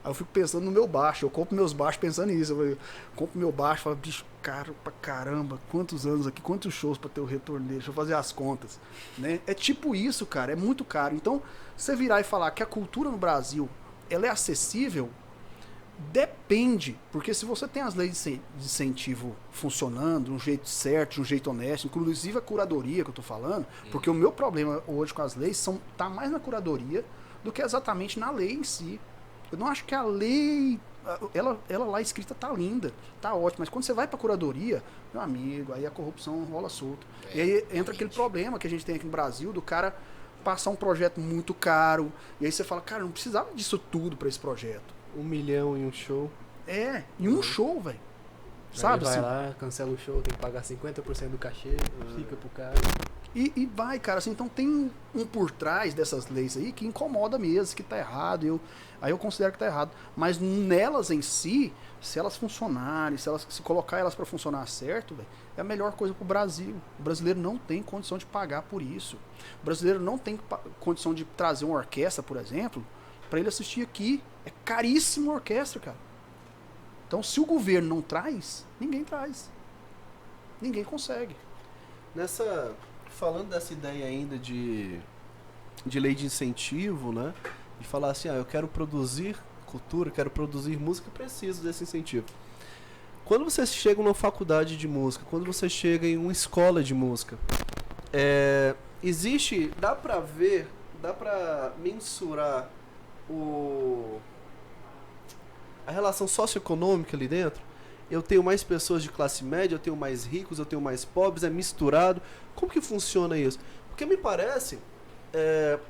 Aí eu fico pensando no meu baixo, eu compro meus baixos pensando nisso. Eu compro meu baixo e falo, bicho, caro pra caramba, quantos anos aqui, quantos shows pra ter o retorno dele, deixa eu fazer as contas. Né? É tipo isso, cara, é muito caro. Então, você virar e falar que a cultura no Brasil, ela é acessível, depende, porque se você tem as leis de incentivo funcionando de um jeito certo, de um jeito honesto, inclusive a curadoria que eu tô falando, porque o meu problema hoje com as leis tá mais na curadoria do que exatamente na lei em si. Eu não acho que a lei, ela lá escrita tá linda, tá ótima, mas quando você vai pra curadoria, meu amigo, aí a corrupção rola solta. E aí entra aquele problema que a gente tem aqui no Brasil do cara passar um projeto muito caro, e aí você fala, cara, não precisava disso tudo pra esse projeto. 1 milhão em um show. Em um show, velho. Sabe? Aí vai Assim, lá, cancela o show, tem que pagar 50% do cachê, fica pro cara. e vai, cara. Assim, então tem um por trás dessas leis aí que incomoda mesmo, que tá errado. Aí eu considero que tá errado. Mas nelas em si, se elas funcionarem, se colocar elas para funcionar certo, véio, é a melhor coisa pro Brasil. O brasileiro não tem condição de pagar por isso. O brasileiro não tem condição de trazer uma orquestra, por exemplo, para ele assistir aqui. É caríssimo a orquestra, cara. Então, se o governo não traz, ninguém traz. Ninguém consegue. Falando dessa ideia ainda de lei de incentivo, né? De falar assim, eu quero produzir cultura, quero produzir música, preciso desse incentivo. Quando você chega numa faculdade de música, quando você chega em uma escola de música, dá pra ver, dá pra mensurar a relação socioeconômica ali dentro. Eu tenho mais pessoas de classe média, eu tenho mais ricos, eu tenho mais pobres, é misturado. Como que funciona isso? Porque me parece,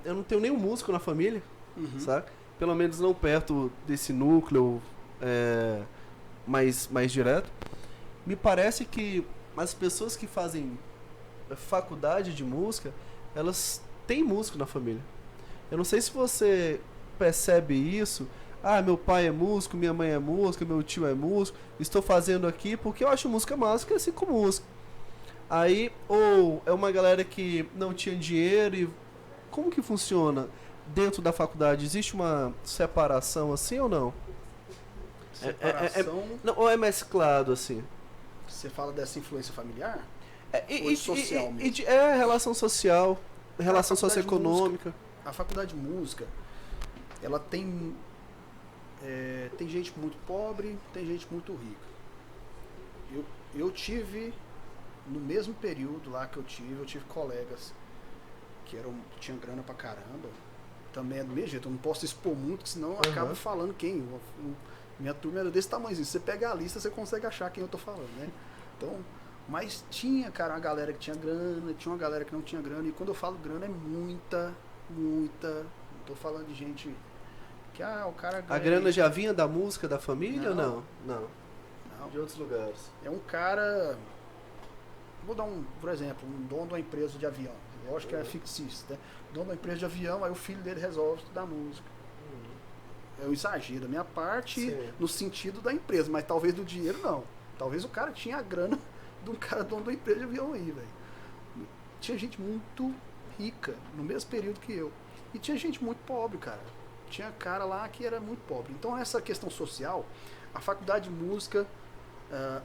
eu não tenho nenhum músico na família, sabe? Pelo menos não perto desse núcleo mais direto. Me parece que as pessoas que fazem faculdade de música, elas têm músico na família. Eu não sei se você percebe isso. Meu pai é músico, minha mãe é música, meu tio é músico, estou fazendo aqui porque eu acho música massa, que assim como música. Aí, ou é uma galera que não tinha dinheiro e... Como que funciona dentro da faculdade? Existe uma separação assim ou não? Separação. Não, ou é mesclado, assim? Você fala dessa influência familiar? E, Ou social mesmo? relação social, relação faculdade de socioeconômica. A faculdade de música, ela tem tem gente muito pobre, tem gente muito rica. Eu tive, no mesmo período lá que eu tive colegas que tinham grana pra caramba. Também é do mesmo jeito, eu não posso expor muito, senão eu acabo falando quem. Minha turma era desse tamanhozinho. Se você pegar a lista, você consegue achar quem eu tô falando, né? Então, mas tinha, cara, uma galera que tinha grana, tinha uma galera que não tinha grana. E quando eu falo grana, é muita. Não tô falando de gente que, o cara ganha. A grana já vinha da música da família ou não? Não. Não. De outros lugares. É um cara. Vou dar por exemplo, um dono de uma empresa de avião. Lógico que é fictício, né? Dono de uma empresa de avião, aí o filho dele resolve estudar música. É um exagero da minha parte, no sentido da empresa, mas talvez do dinheiro não. Talvez o cara tinha a grana de um cara dono de uma empresa de avião aí, velho. Tinha gente muito rica, no mesmo período que eu. E tinha gente muito pobre, cara. Tinha cara lá que era muito pobre. Então, essa questão social, a faculdade de música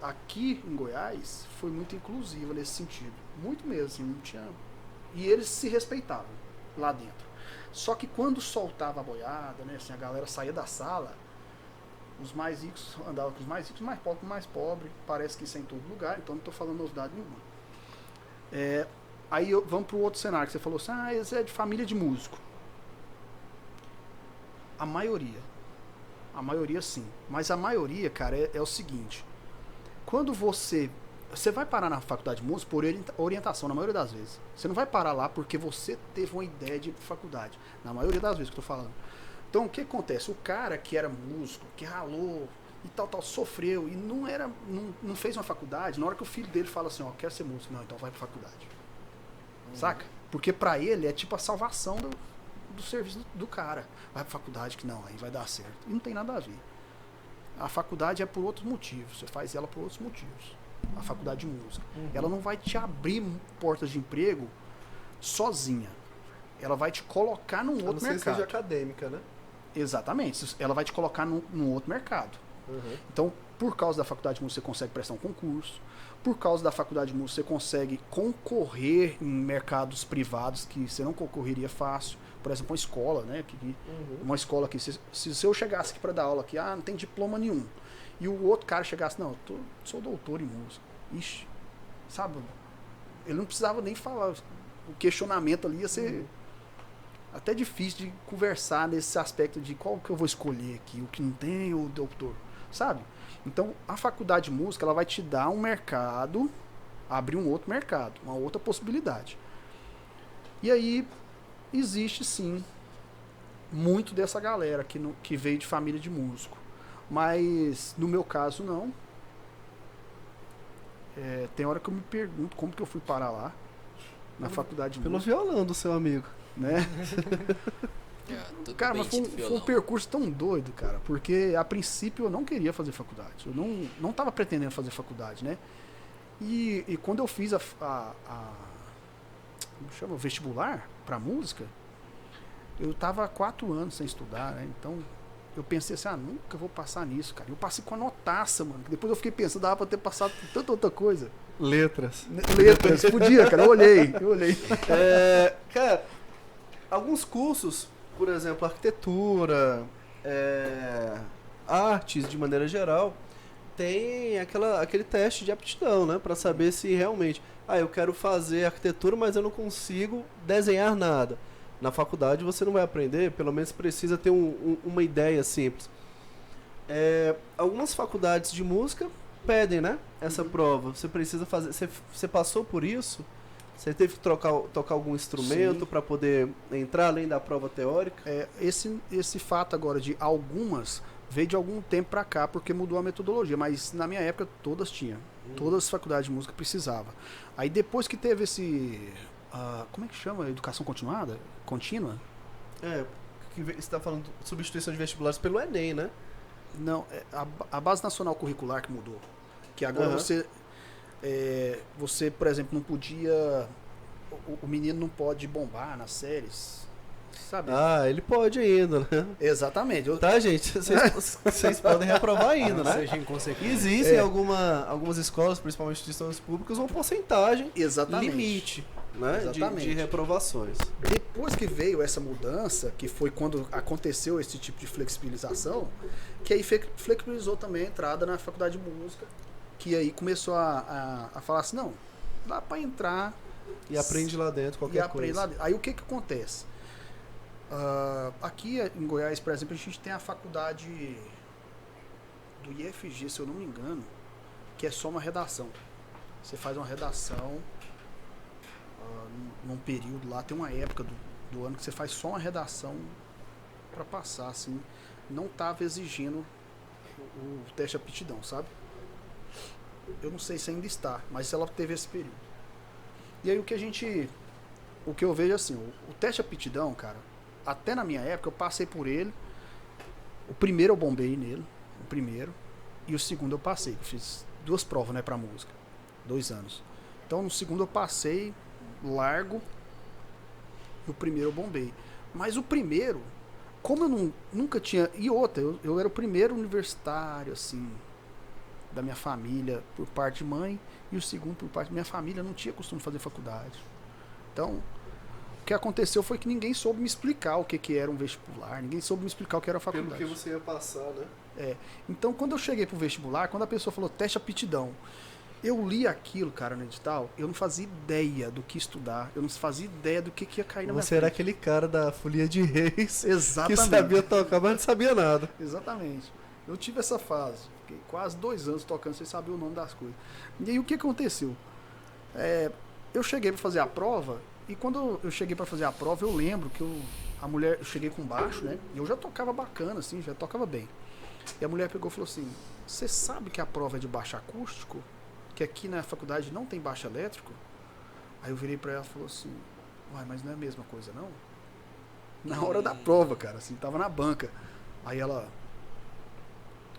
aqui em Goiás foi muito inclusiva nesse sentido. Muito mesmo, assim, não tinha... E eles se respeitavam lá dentro. Só que quando soltava a boiada, né, assim, a galera saía da sala, os mais ricos andavam com os mais ricos, mais pobres com os mais pobres. Parece que isso é em todo lugar, então não estou falando novidade nenhuma. Aí vamos para o outro cenário, que você falou assim, eles é de família de músico. A maioria sim. Mas a maioria, cara, é o seguinte. Quando você vai parar na faculdade de música por orientação, na maioria das vezes. Você não vai parar lá porque você teve uma ideia de ir pra faculdade. Na maioria das vezes que eu tô falando. Então, o que acontece? O cara que era músico, que ralou e tal, sofreu e não fez uma faculdade, na hora que o filho dele fala assim, quero ser músico, não, então vai pra faculdade. Saca? Porque pra ele é tipo a salvação do serviço do cara. Vai pra faculdade que não, aí vai dar certo. E não tem nada a ver. A faculdade é por outros motivos. Você faz ela por outros motivos. A faculdade de música. Ela não vai te abrir portas de emprego sozinha. Ela vai te colocar num outro mercado. Seja acadêmica, né? Exatamente. Ela vai te colocar num outro mercado. Então, por causa da faculdade de música, você consegue prestar um concurso. Por causa da faculdade de música, você consegue concorrer em mercados privados que você não concorreria fácil. Por exemplo, uma escola, né? Uma escola que, se eu chegasse aqui para dar aula aqui, não tem diploma nenhum. E o outro cara chegasse, não, eu sou doutor em música. Ixi, sabe? Ele não precisava nem falar. O questionamento ali ia ser até difícil de conversar nesse aspecto de qual que eu vou escolher aqui, o que não tem ou o doutor, sabe? Então, a faculdade de música, ela vai te dar um mercado, abrir um outro mercado, uma outra possibilidade. E aí, existe sim, muito dessa galera que veio de família de músico. Mas, no meu caso, não. Tem hora que eu me pergunto como que eu fui parar lá, na faculdade de Pelo música. violão do seu amigo. Né? Cara, mas foi um percurso tão doido, cara, porque a princípio eu não queria fazer faculdade. Eu não estava pretendendo fazer faculdade, né? E quando eu fiz como chama? O vestibular para música, eu tava há 4 anos sem estudar, né? Então eu pensei assim, nunca vou passar nisso, cara. Eu passei com a notaça, mano. Depois eu fiquei pensando, dava pra ter passado por tanta outra coisa. Letras, podia, cara. Eu olhei. Cara, alguns cursos, por exemplo, arquitetura, artes de maneira geral, tem aquele teste de aptidão, né? Pra saber se realmente, eu quero fazer arquitetura, mas eu não consigo desenhar nada. Na faculdade você não vai aprender, pelo menos precisa ter uma ideia simples. Algumas faculdades de música pedem, né? Essa prova. Você precisa fazer. Você passou por isso? Você teve que tocar algum instrumento para poder entrar além da prova teórica? Esse fato agora de algumas veio de algum tempo para cá porque mudou a metodologia, mas na minha época todas tinham. Todas as faculdades de música precisavam. Aí depois que teve esse... como é que chama? Educação continuada? Contínua? Que você está falando de substituição de vestibulares pelo Enem, né? Não, a Base Nacional Curricular que mudou. Que agora você, por exemplo, não podia... O menino não pode bombar nas séries. Sabe? Ah, ele pode ainda, né? Exatamente. Tá, gente? Vocês podem reprovar ainda, Não né? seja inconsequente. Existem algumas escolas, principalmente instituições públicas, uma porcentagem Exatamente. limite, né? Exatamente. De reprovações. Depois que veio essa mudança, que foi quando aconteceu esse tipo de flexibilização, que aí flexibilizou também a entrada na faculdade de música, que aí começou a falar assim, não, dá para entrar E aprende lá dentro e qualquer aprende coisa. lá dentro. Aí o que acontece? Aqui em Goiás, por exemplo, a gente tem a faculdade do IFG, se eu não me engano, que é só uma redação. Você faz uma redação num período lá, tem uma época do ano que você faz só uma redação para passar, assim. Não estava exigindo o teste de aptidão, sabe? Eu não sei se ainda está, mas ela teve esse período. E aí o que eu vejo assim, o teste de aptidão, cara, até na minha época eu passei por ele. O primeiro eu bombei nele, o primeiro, e o segundo eu passei. Eu fiz 2 provas, né, pra música, 2 anos. Então no segundo eu passei largo e o primeiro eu bombei. Mas o primeiro, como eu nunca tinha, e outra, eu era o primeiro universitário assim da minha família por parte de mãe, e o segundo por parte da minha família não tinha costume de fazer faculdade. Então o que aconteceu foi que ninguém soube me explicar o que era um vestibular, ninguém soube me explicar o que era a faculdade. Pelo que você ia passar, né? Então, quando eu cheguei pro vestibular, quando a pessoa falou teste de aptidão, eu li aquilo, cara, no edital, eu não fazia ideia do que estudar, eu não fazia ideia do que ia cair na minha Você era frente. aquele cara da Folia de Reis Exatamente. que sabia tocar, mas não sabia nada. Exatamente. Eu tive essa fase, fiquei quase 2 anos tocando sem saber o nome das coisas. E aí o que aconteceu? Eu cheguei para fazer a prova, e quando eu cheguei para fazer a prova, eu lembro que eu cheguei com baixo, né? E eu já tocava bacana, assim, já tocava bem. E a mulher pegou e falou assim: você sabe que a prova é de baixo acústico? Que aqui na faculdade não tem baixo elétrico? Aí eu virei pra ela e falou assim: uai, mas não é a mesma coisa, não? Na hora da prova, cara, assim, tava na banca. Aí ela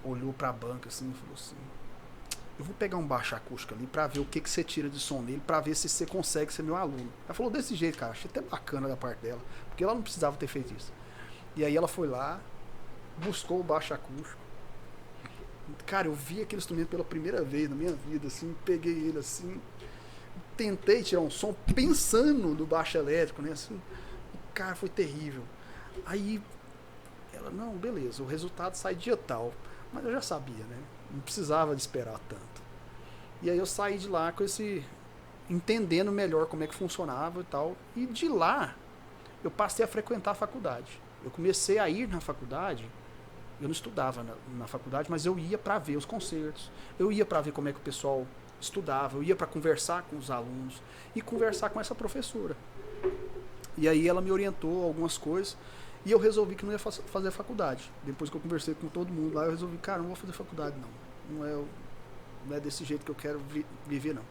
olhou pra banca assim e falou assim: eu vou pegar um baixo acústico ali pra ver o que você tira de som nele, pra ver se você consegue ser meu aluno. Ela falou desse jeito, cara, achei até bacana da parte dela, porque ela não precisava ter feito isso. E aí ela foi lá, buscou o baixo acústico. Cara, eu vi aquele instrumento pela primeira vez na minha vida, assim, peguei ele assim, tentei tirar um som pensando no baixo elétrico, né, assim, cara, foi terrível. Aí ela, não, beleza, o resultado sai dia tal, mas eu já sabia, né, não precisava de esperar tanto. E aí eu saí de lá com entendendo melhor como é que funcionava e tal, e de lá eu passei a frequentar a faculdade. Eu comecei a ir na faculdade. Eu não estudava na faculdade, mas eu ia para ver os concertos, eu ia para ver como é que o pessoal estudava, eu ia para conversar com os alunos e conversar com essa professora. E aí ela me orientou algumas coisas e eu resolvi que não ia fazer faculdade. Depois que eu conversei com todo mundo lá, eu resolvi, cara, não vou fazer faculdade não. Não é desse jeito que eu quero viver não.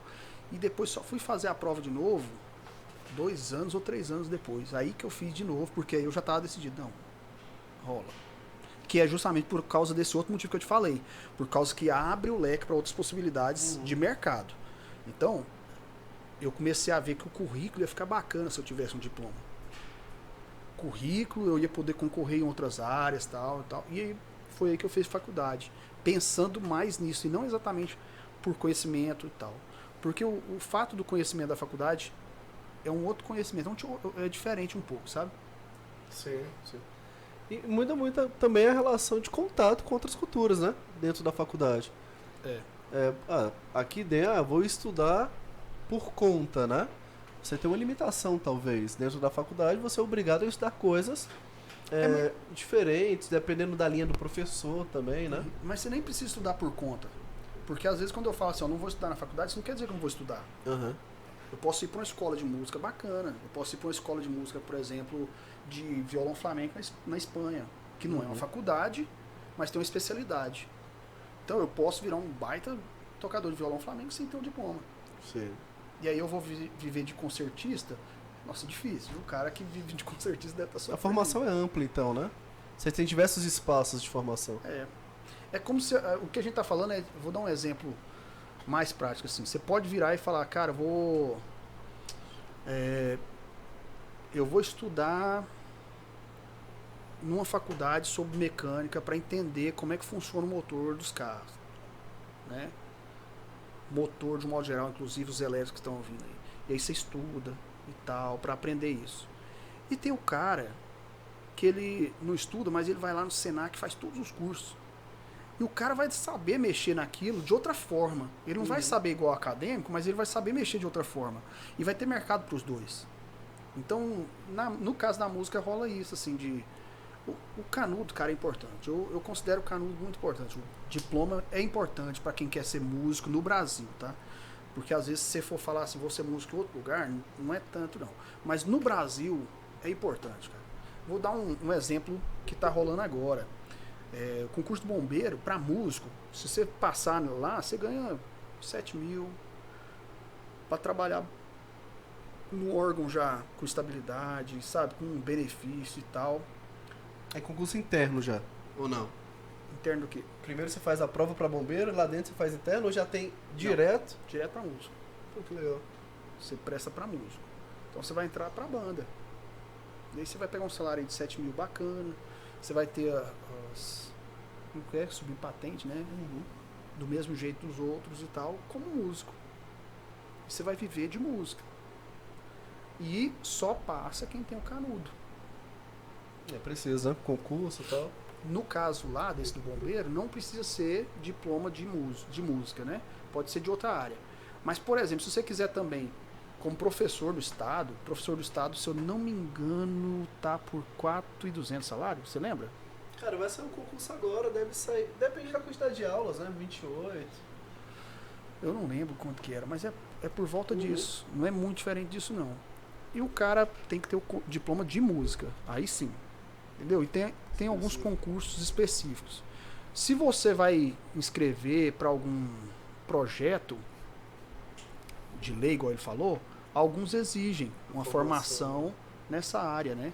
E depois só fui fazer a prova de novo 2 anos ou 3 anos depois. Aí que eu fiz de novo, porque aí eu já estava decidido, não, rola. Que é justamente por causa desse outro motivo que eu te falei. Por causa que abre o leque para outras possibilidades de mercado. Então, eu comecei a ver que o currículo ia ficar bacana se eu tivesse um diploma. Currículo, eu ia poder concorrer em outras áreas, tal e tal. E aí, foi aí que eu fiz faculdade. Pensando mais nisso, e não exatamente por conhecimento e tal. Porque o fato do conhecimento da faculdade é um outro conhecimento. É diferente um pouco, sabe? Sim, sim. E muita também a relação de contato com outras culturas, né? Dentro da faculdade. Aqui dentro, vou estudar por conta, né? Você tem uma limitação, talvez. Dentro da faculdade, você é obrigado a estudar coisas diferentes, dependendo da linha do professor também, né? Mas você nem precisa estudar por conta. Porque às vezes quando eu falo assim, eu não vou estudar na faculdade, isso não quer dizer que eu não vou estudar. Uhum. Eu posso ir para uma escola de música bacana. Eu posso ir para uma escola de música, por exemplo, de violão flamenco na Espanha, que não é uma faculdade, mas tem uma especialidade. Então eu posso virar um baita tocador de violão flamenco sem ter um diploma. Sim. E aí eu vou viver de concertista. Nossa, difícil. O cara que vive de concertista deve estar sofrendo. A formação é ampla, então, né? Você tem diversos espaços de formação. É como se... O que a gente está falando é... Vou dar um exemplo mais prático, assim. Você pode virar e falar, cara, eu vou estudar numa faculdade sobre mecânica para entender como é que funciona o motor dos carros, né? Motor de um modo geral, inclusive os elétricos que estão ouvindo aí. E aí você estuda e tal para aprender isso. E tem o cara que ele não estuda, mas ele vai lá no Senac e faz todos os cursos. E o cara vai saber mexer naquilo de outra forma. Ele não vai saber igual acadêmico, mas ele vai saber mexer de outra forma. E vai ter mercado para os dois. Então, no caso da música, rola isso, assim, de... O canudo, cara, é importante. Eu considero o canudo muito importante. O diploma é importante para quem quer ser músico no Brasil, tá? Porque às vezes se você for falar assim, vou ser músico em outro lugar, não é tanto, não. Mas no Brasil é importante, cara. Vou dar um exemplo que tá rolando agora. O concurso do bombeiro, para músico, se você passar lá, você ganha 7 mil para trabalhar no órgão já com estabilidade, sabe, com benefício e tal. É concurso interno já, ou não? Interno do quê? Primeiro você faz a prova para bombeiro, lá dentro você faz interno, ou já tem direto? Não, direto para músico. Pô, que legal. Você presta para músico. Então você vai entrar para banda. E aí você vai pegar um salário de 7 mil bacana, você vai ter subir patente, né? Do mesmo jeito dos outros e tal, como músico. E você vai viver de música. E só passa quem tem o canudo. Precisa, né? Concurso e tal. No caso lá, desse do bombeiro, não precisa ser diploma de música, né? Pode ser de outra área. Mas, por exemplo, se você quiser também, como professor do Estado, se eu não me engano, tá por 4.200 salário, você lembra? Cara, vai sair um concurso agora, deve sair. Depende da quantidade de aulas, né? 28. Eu não lembro quanto que era, mas é por volta disso. Não é muito diferente disso, não. E o cara tem que ter o diploma de música. Aí sim. Entendeu? E tem alguns concursos específicos. Se você vai inscrever para algum projeto de lei, igual ele falou, alguns exigem uma formação nessa área, né?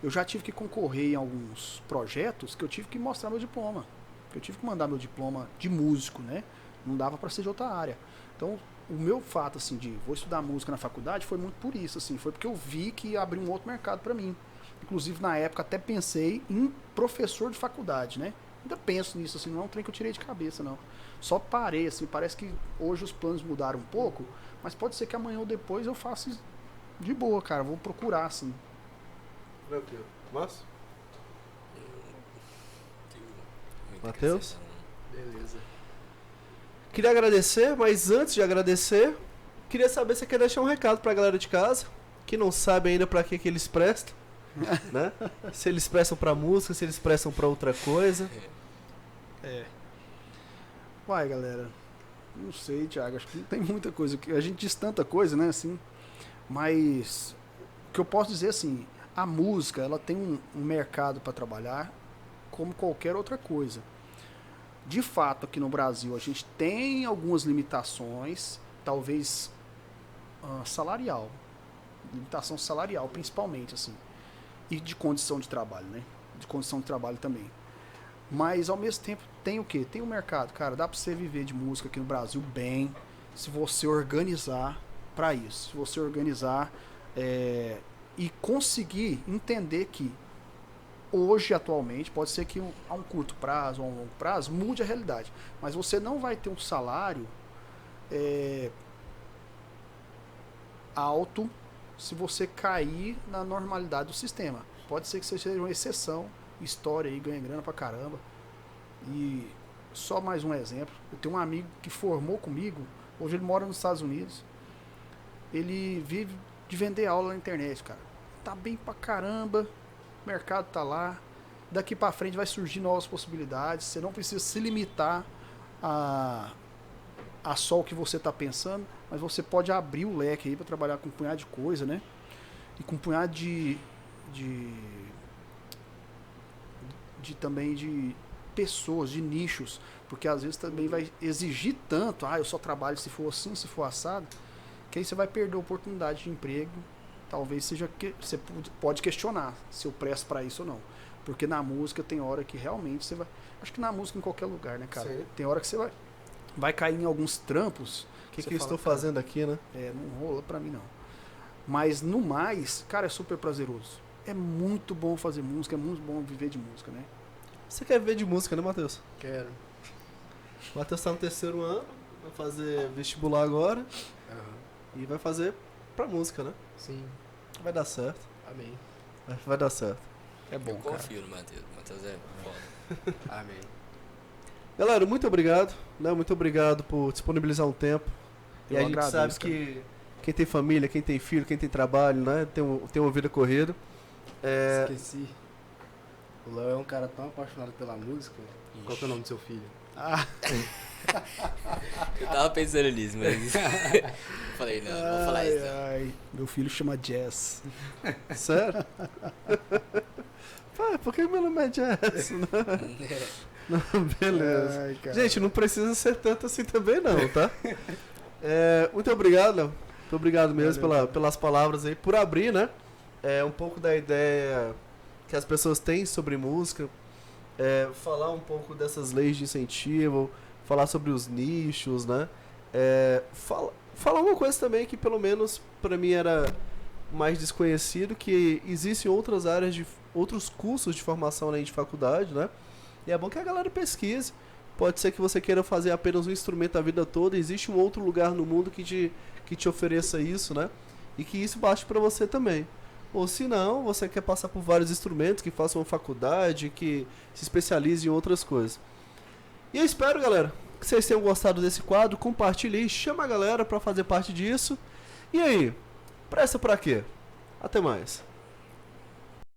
Eu já tive que concorrer em alguns projetos que eu tive que mostrar meu diploma. Que eu tive que mandar meu diploma de músico, né? Não dava para ser de outra área. Então, o meu fato, assim, de vou estudar música na faculdade foi muito por isso, assim. Foi porque eu vi que ia abrir um outro mercado para mim. Inclusive, na época, até pensei em professor de faculdade, né? Ainda penso nisso, assim, não é um trem que eu tirei de cabeça, não. Só parei, assim, parece que hoje os planos mudaram um pouco, mas pode ser que amanhã ou depois eu faça de boa, cara. Vou procurar, assim. Vai o quê? Márcio? Muita Matheus? questão. Beleza. Queria agradecer, mas antes de agradecer, queria saber se você quer deixar um recado pra galera de casa, que não sabe ainda pra que eles prestam, né? Se eles prestam pra música, se eles prestam pra outra coisa. Vai, galera. Não sei, Thiago, acho que não tem muita coisa. A gente diz tanta coisa, né, assim. Mas o que eu posso dizer, assim, a música, ela tem um mercado para trabalhar como qualquer outra coisa. De fato, aqui no Brasil, a gente tem algumas limitações, talvez salarial. Limitação salarial, principalmente, assim. E de condição de trabalho, né? De condição de trabalho também. Mas, ao mesmo tempo, tem o quê? Tem o mercado. Cara, dá pra você viver de música aqui no Brasil bem, se você organizar para isso. Se você organizar e conseguir entender que hoje, atualmente, pode ser que a um curto prazo ou a um longo prazo mude a realidade. Mas você não vai ter um salário alto se você cair na normalidade do sistema. Pode ser que você seja uma exceção, história aí, ganha grana pra caramba. E só mais um exemplo. Eu tenho um amigo que formou comigo, hoje ele mora nos Estados Unidos. Ele vive de vender aula na internet, cara. Tá bem pra caramba, o mercado tá lá. Daqui pra frente vai surgir novas possibilidades. Você não precisa se limitar a só o que você tá pensando, mas você pode abrir o leque aí pra trabalhar com um punhado de coisa, né? E com um punhado também de pessoas, de nichos, porque às vezes também vai exigir tanto, eu só trabalho se for assim, se for assado, que aí você vai perder a oportunidade de emprego. Talvez seja que você pode questionar se eu presto para isso ou não, porque na música tem hora que realmente você vai, acho que na música em qualquer lugar, né, cara? Sim. Tem hora que você vai cair em alguns trampos. O que eu estou fazendo aqui, né? Não rola pra mim não. Mas no mais, cara, é super prazeroso. é muito bom fazer música, é muito bom viver de música, né? Você quer ver de música, né, Matheus? Quero. O Matheus tá no 3º ano, vai fazer vestibular agora Aham. e vai fazer pra música, né? Sim. Vai dar certo. Amém. Vai dar certo. É bom, Eu cara. confio no Matheus. O Matheus é foda. Amém. Galera, muito obrigado, né? Muito obrigado por disponibilizar um tempo. E Eu a gente agradeço, sabe cara. que quem tem família, quem tem filho, quem tem trabalho, né? Tem uma vida corrida. Esqueci. O Léo é um cara tão apaixonado pela música. Qual que é o nome do seu filho? Ah, Eu tava pensando nisso, mas. Eu falei, não, não vou falar isso. Não. ai, meu filho chama Jazz. Sério? Pai, por que meu nome é Jazz? Não, beleza. Ai, cara. Gente, não precisa ser tanto assim também não, tá? Muito obrigado, Léo. Muito obrigado mesmo Valeu, pelas palavras aí, por abrir, né? Um pouco da ideia que as pessoas têm sobre música, falar um pouco dessas leis de incentivo, falar sobre os nichos, né? Falar uma coisa também que pelo menos pra mim era mais desconhecido, que existem outras áreas outros cursos de formação além de faculdade, né? E é bom que a galera pesquise. Pode ser que você queira fazer apenas um instrumento a vida toda, existe um outro lugar no mundo que te ofereça isso, né? E que isso baste pra você também. Ou se não, você quer passar por vários instrumentos, que faça uma faculdade, que se especialize em outras coisas. E eu espero, galera, que vocês tenham gostado desse quadro. Compartilhe aí, chama a galera pra fazer parte disso. E aí, presta pra quê? Até mais.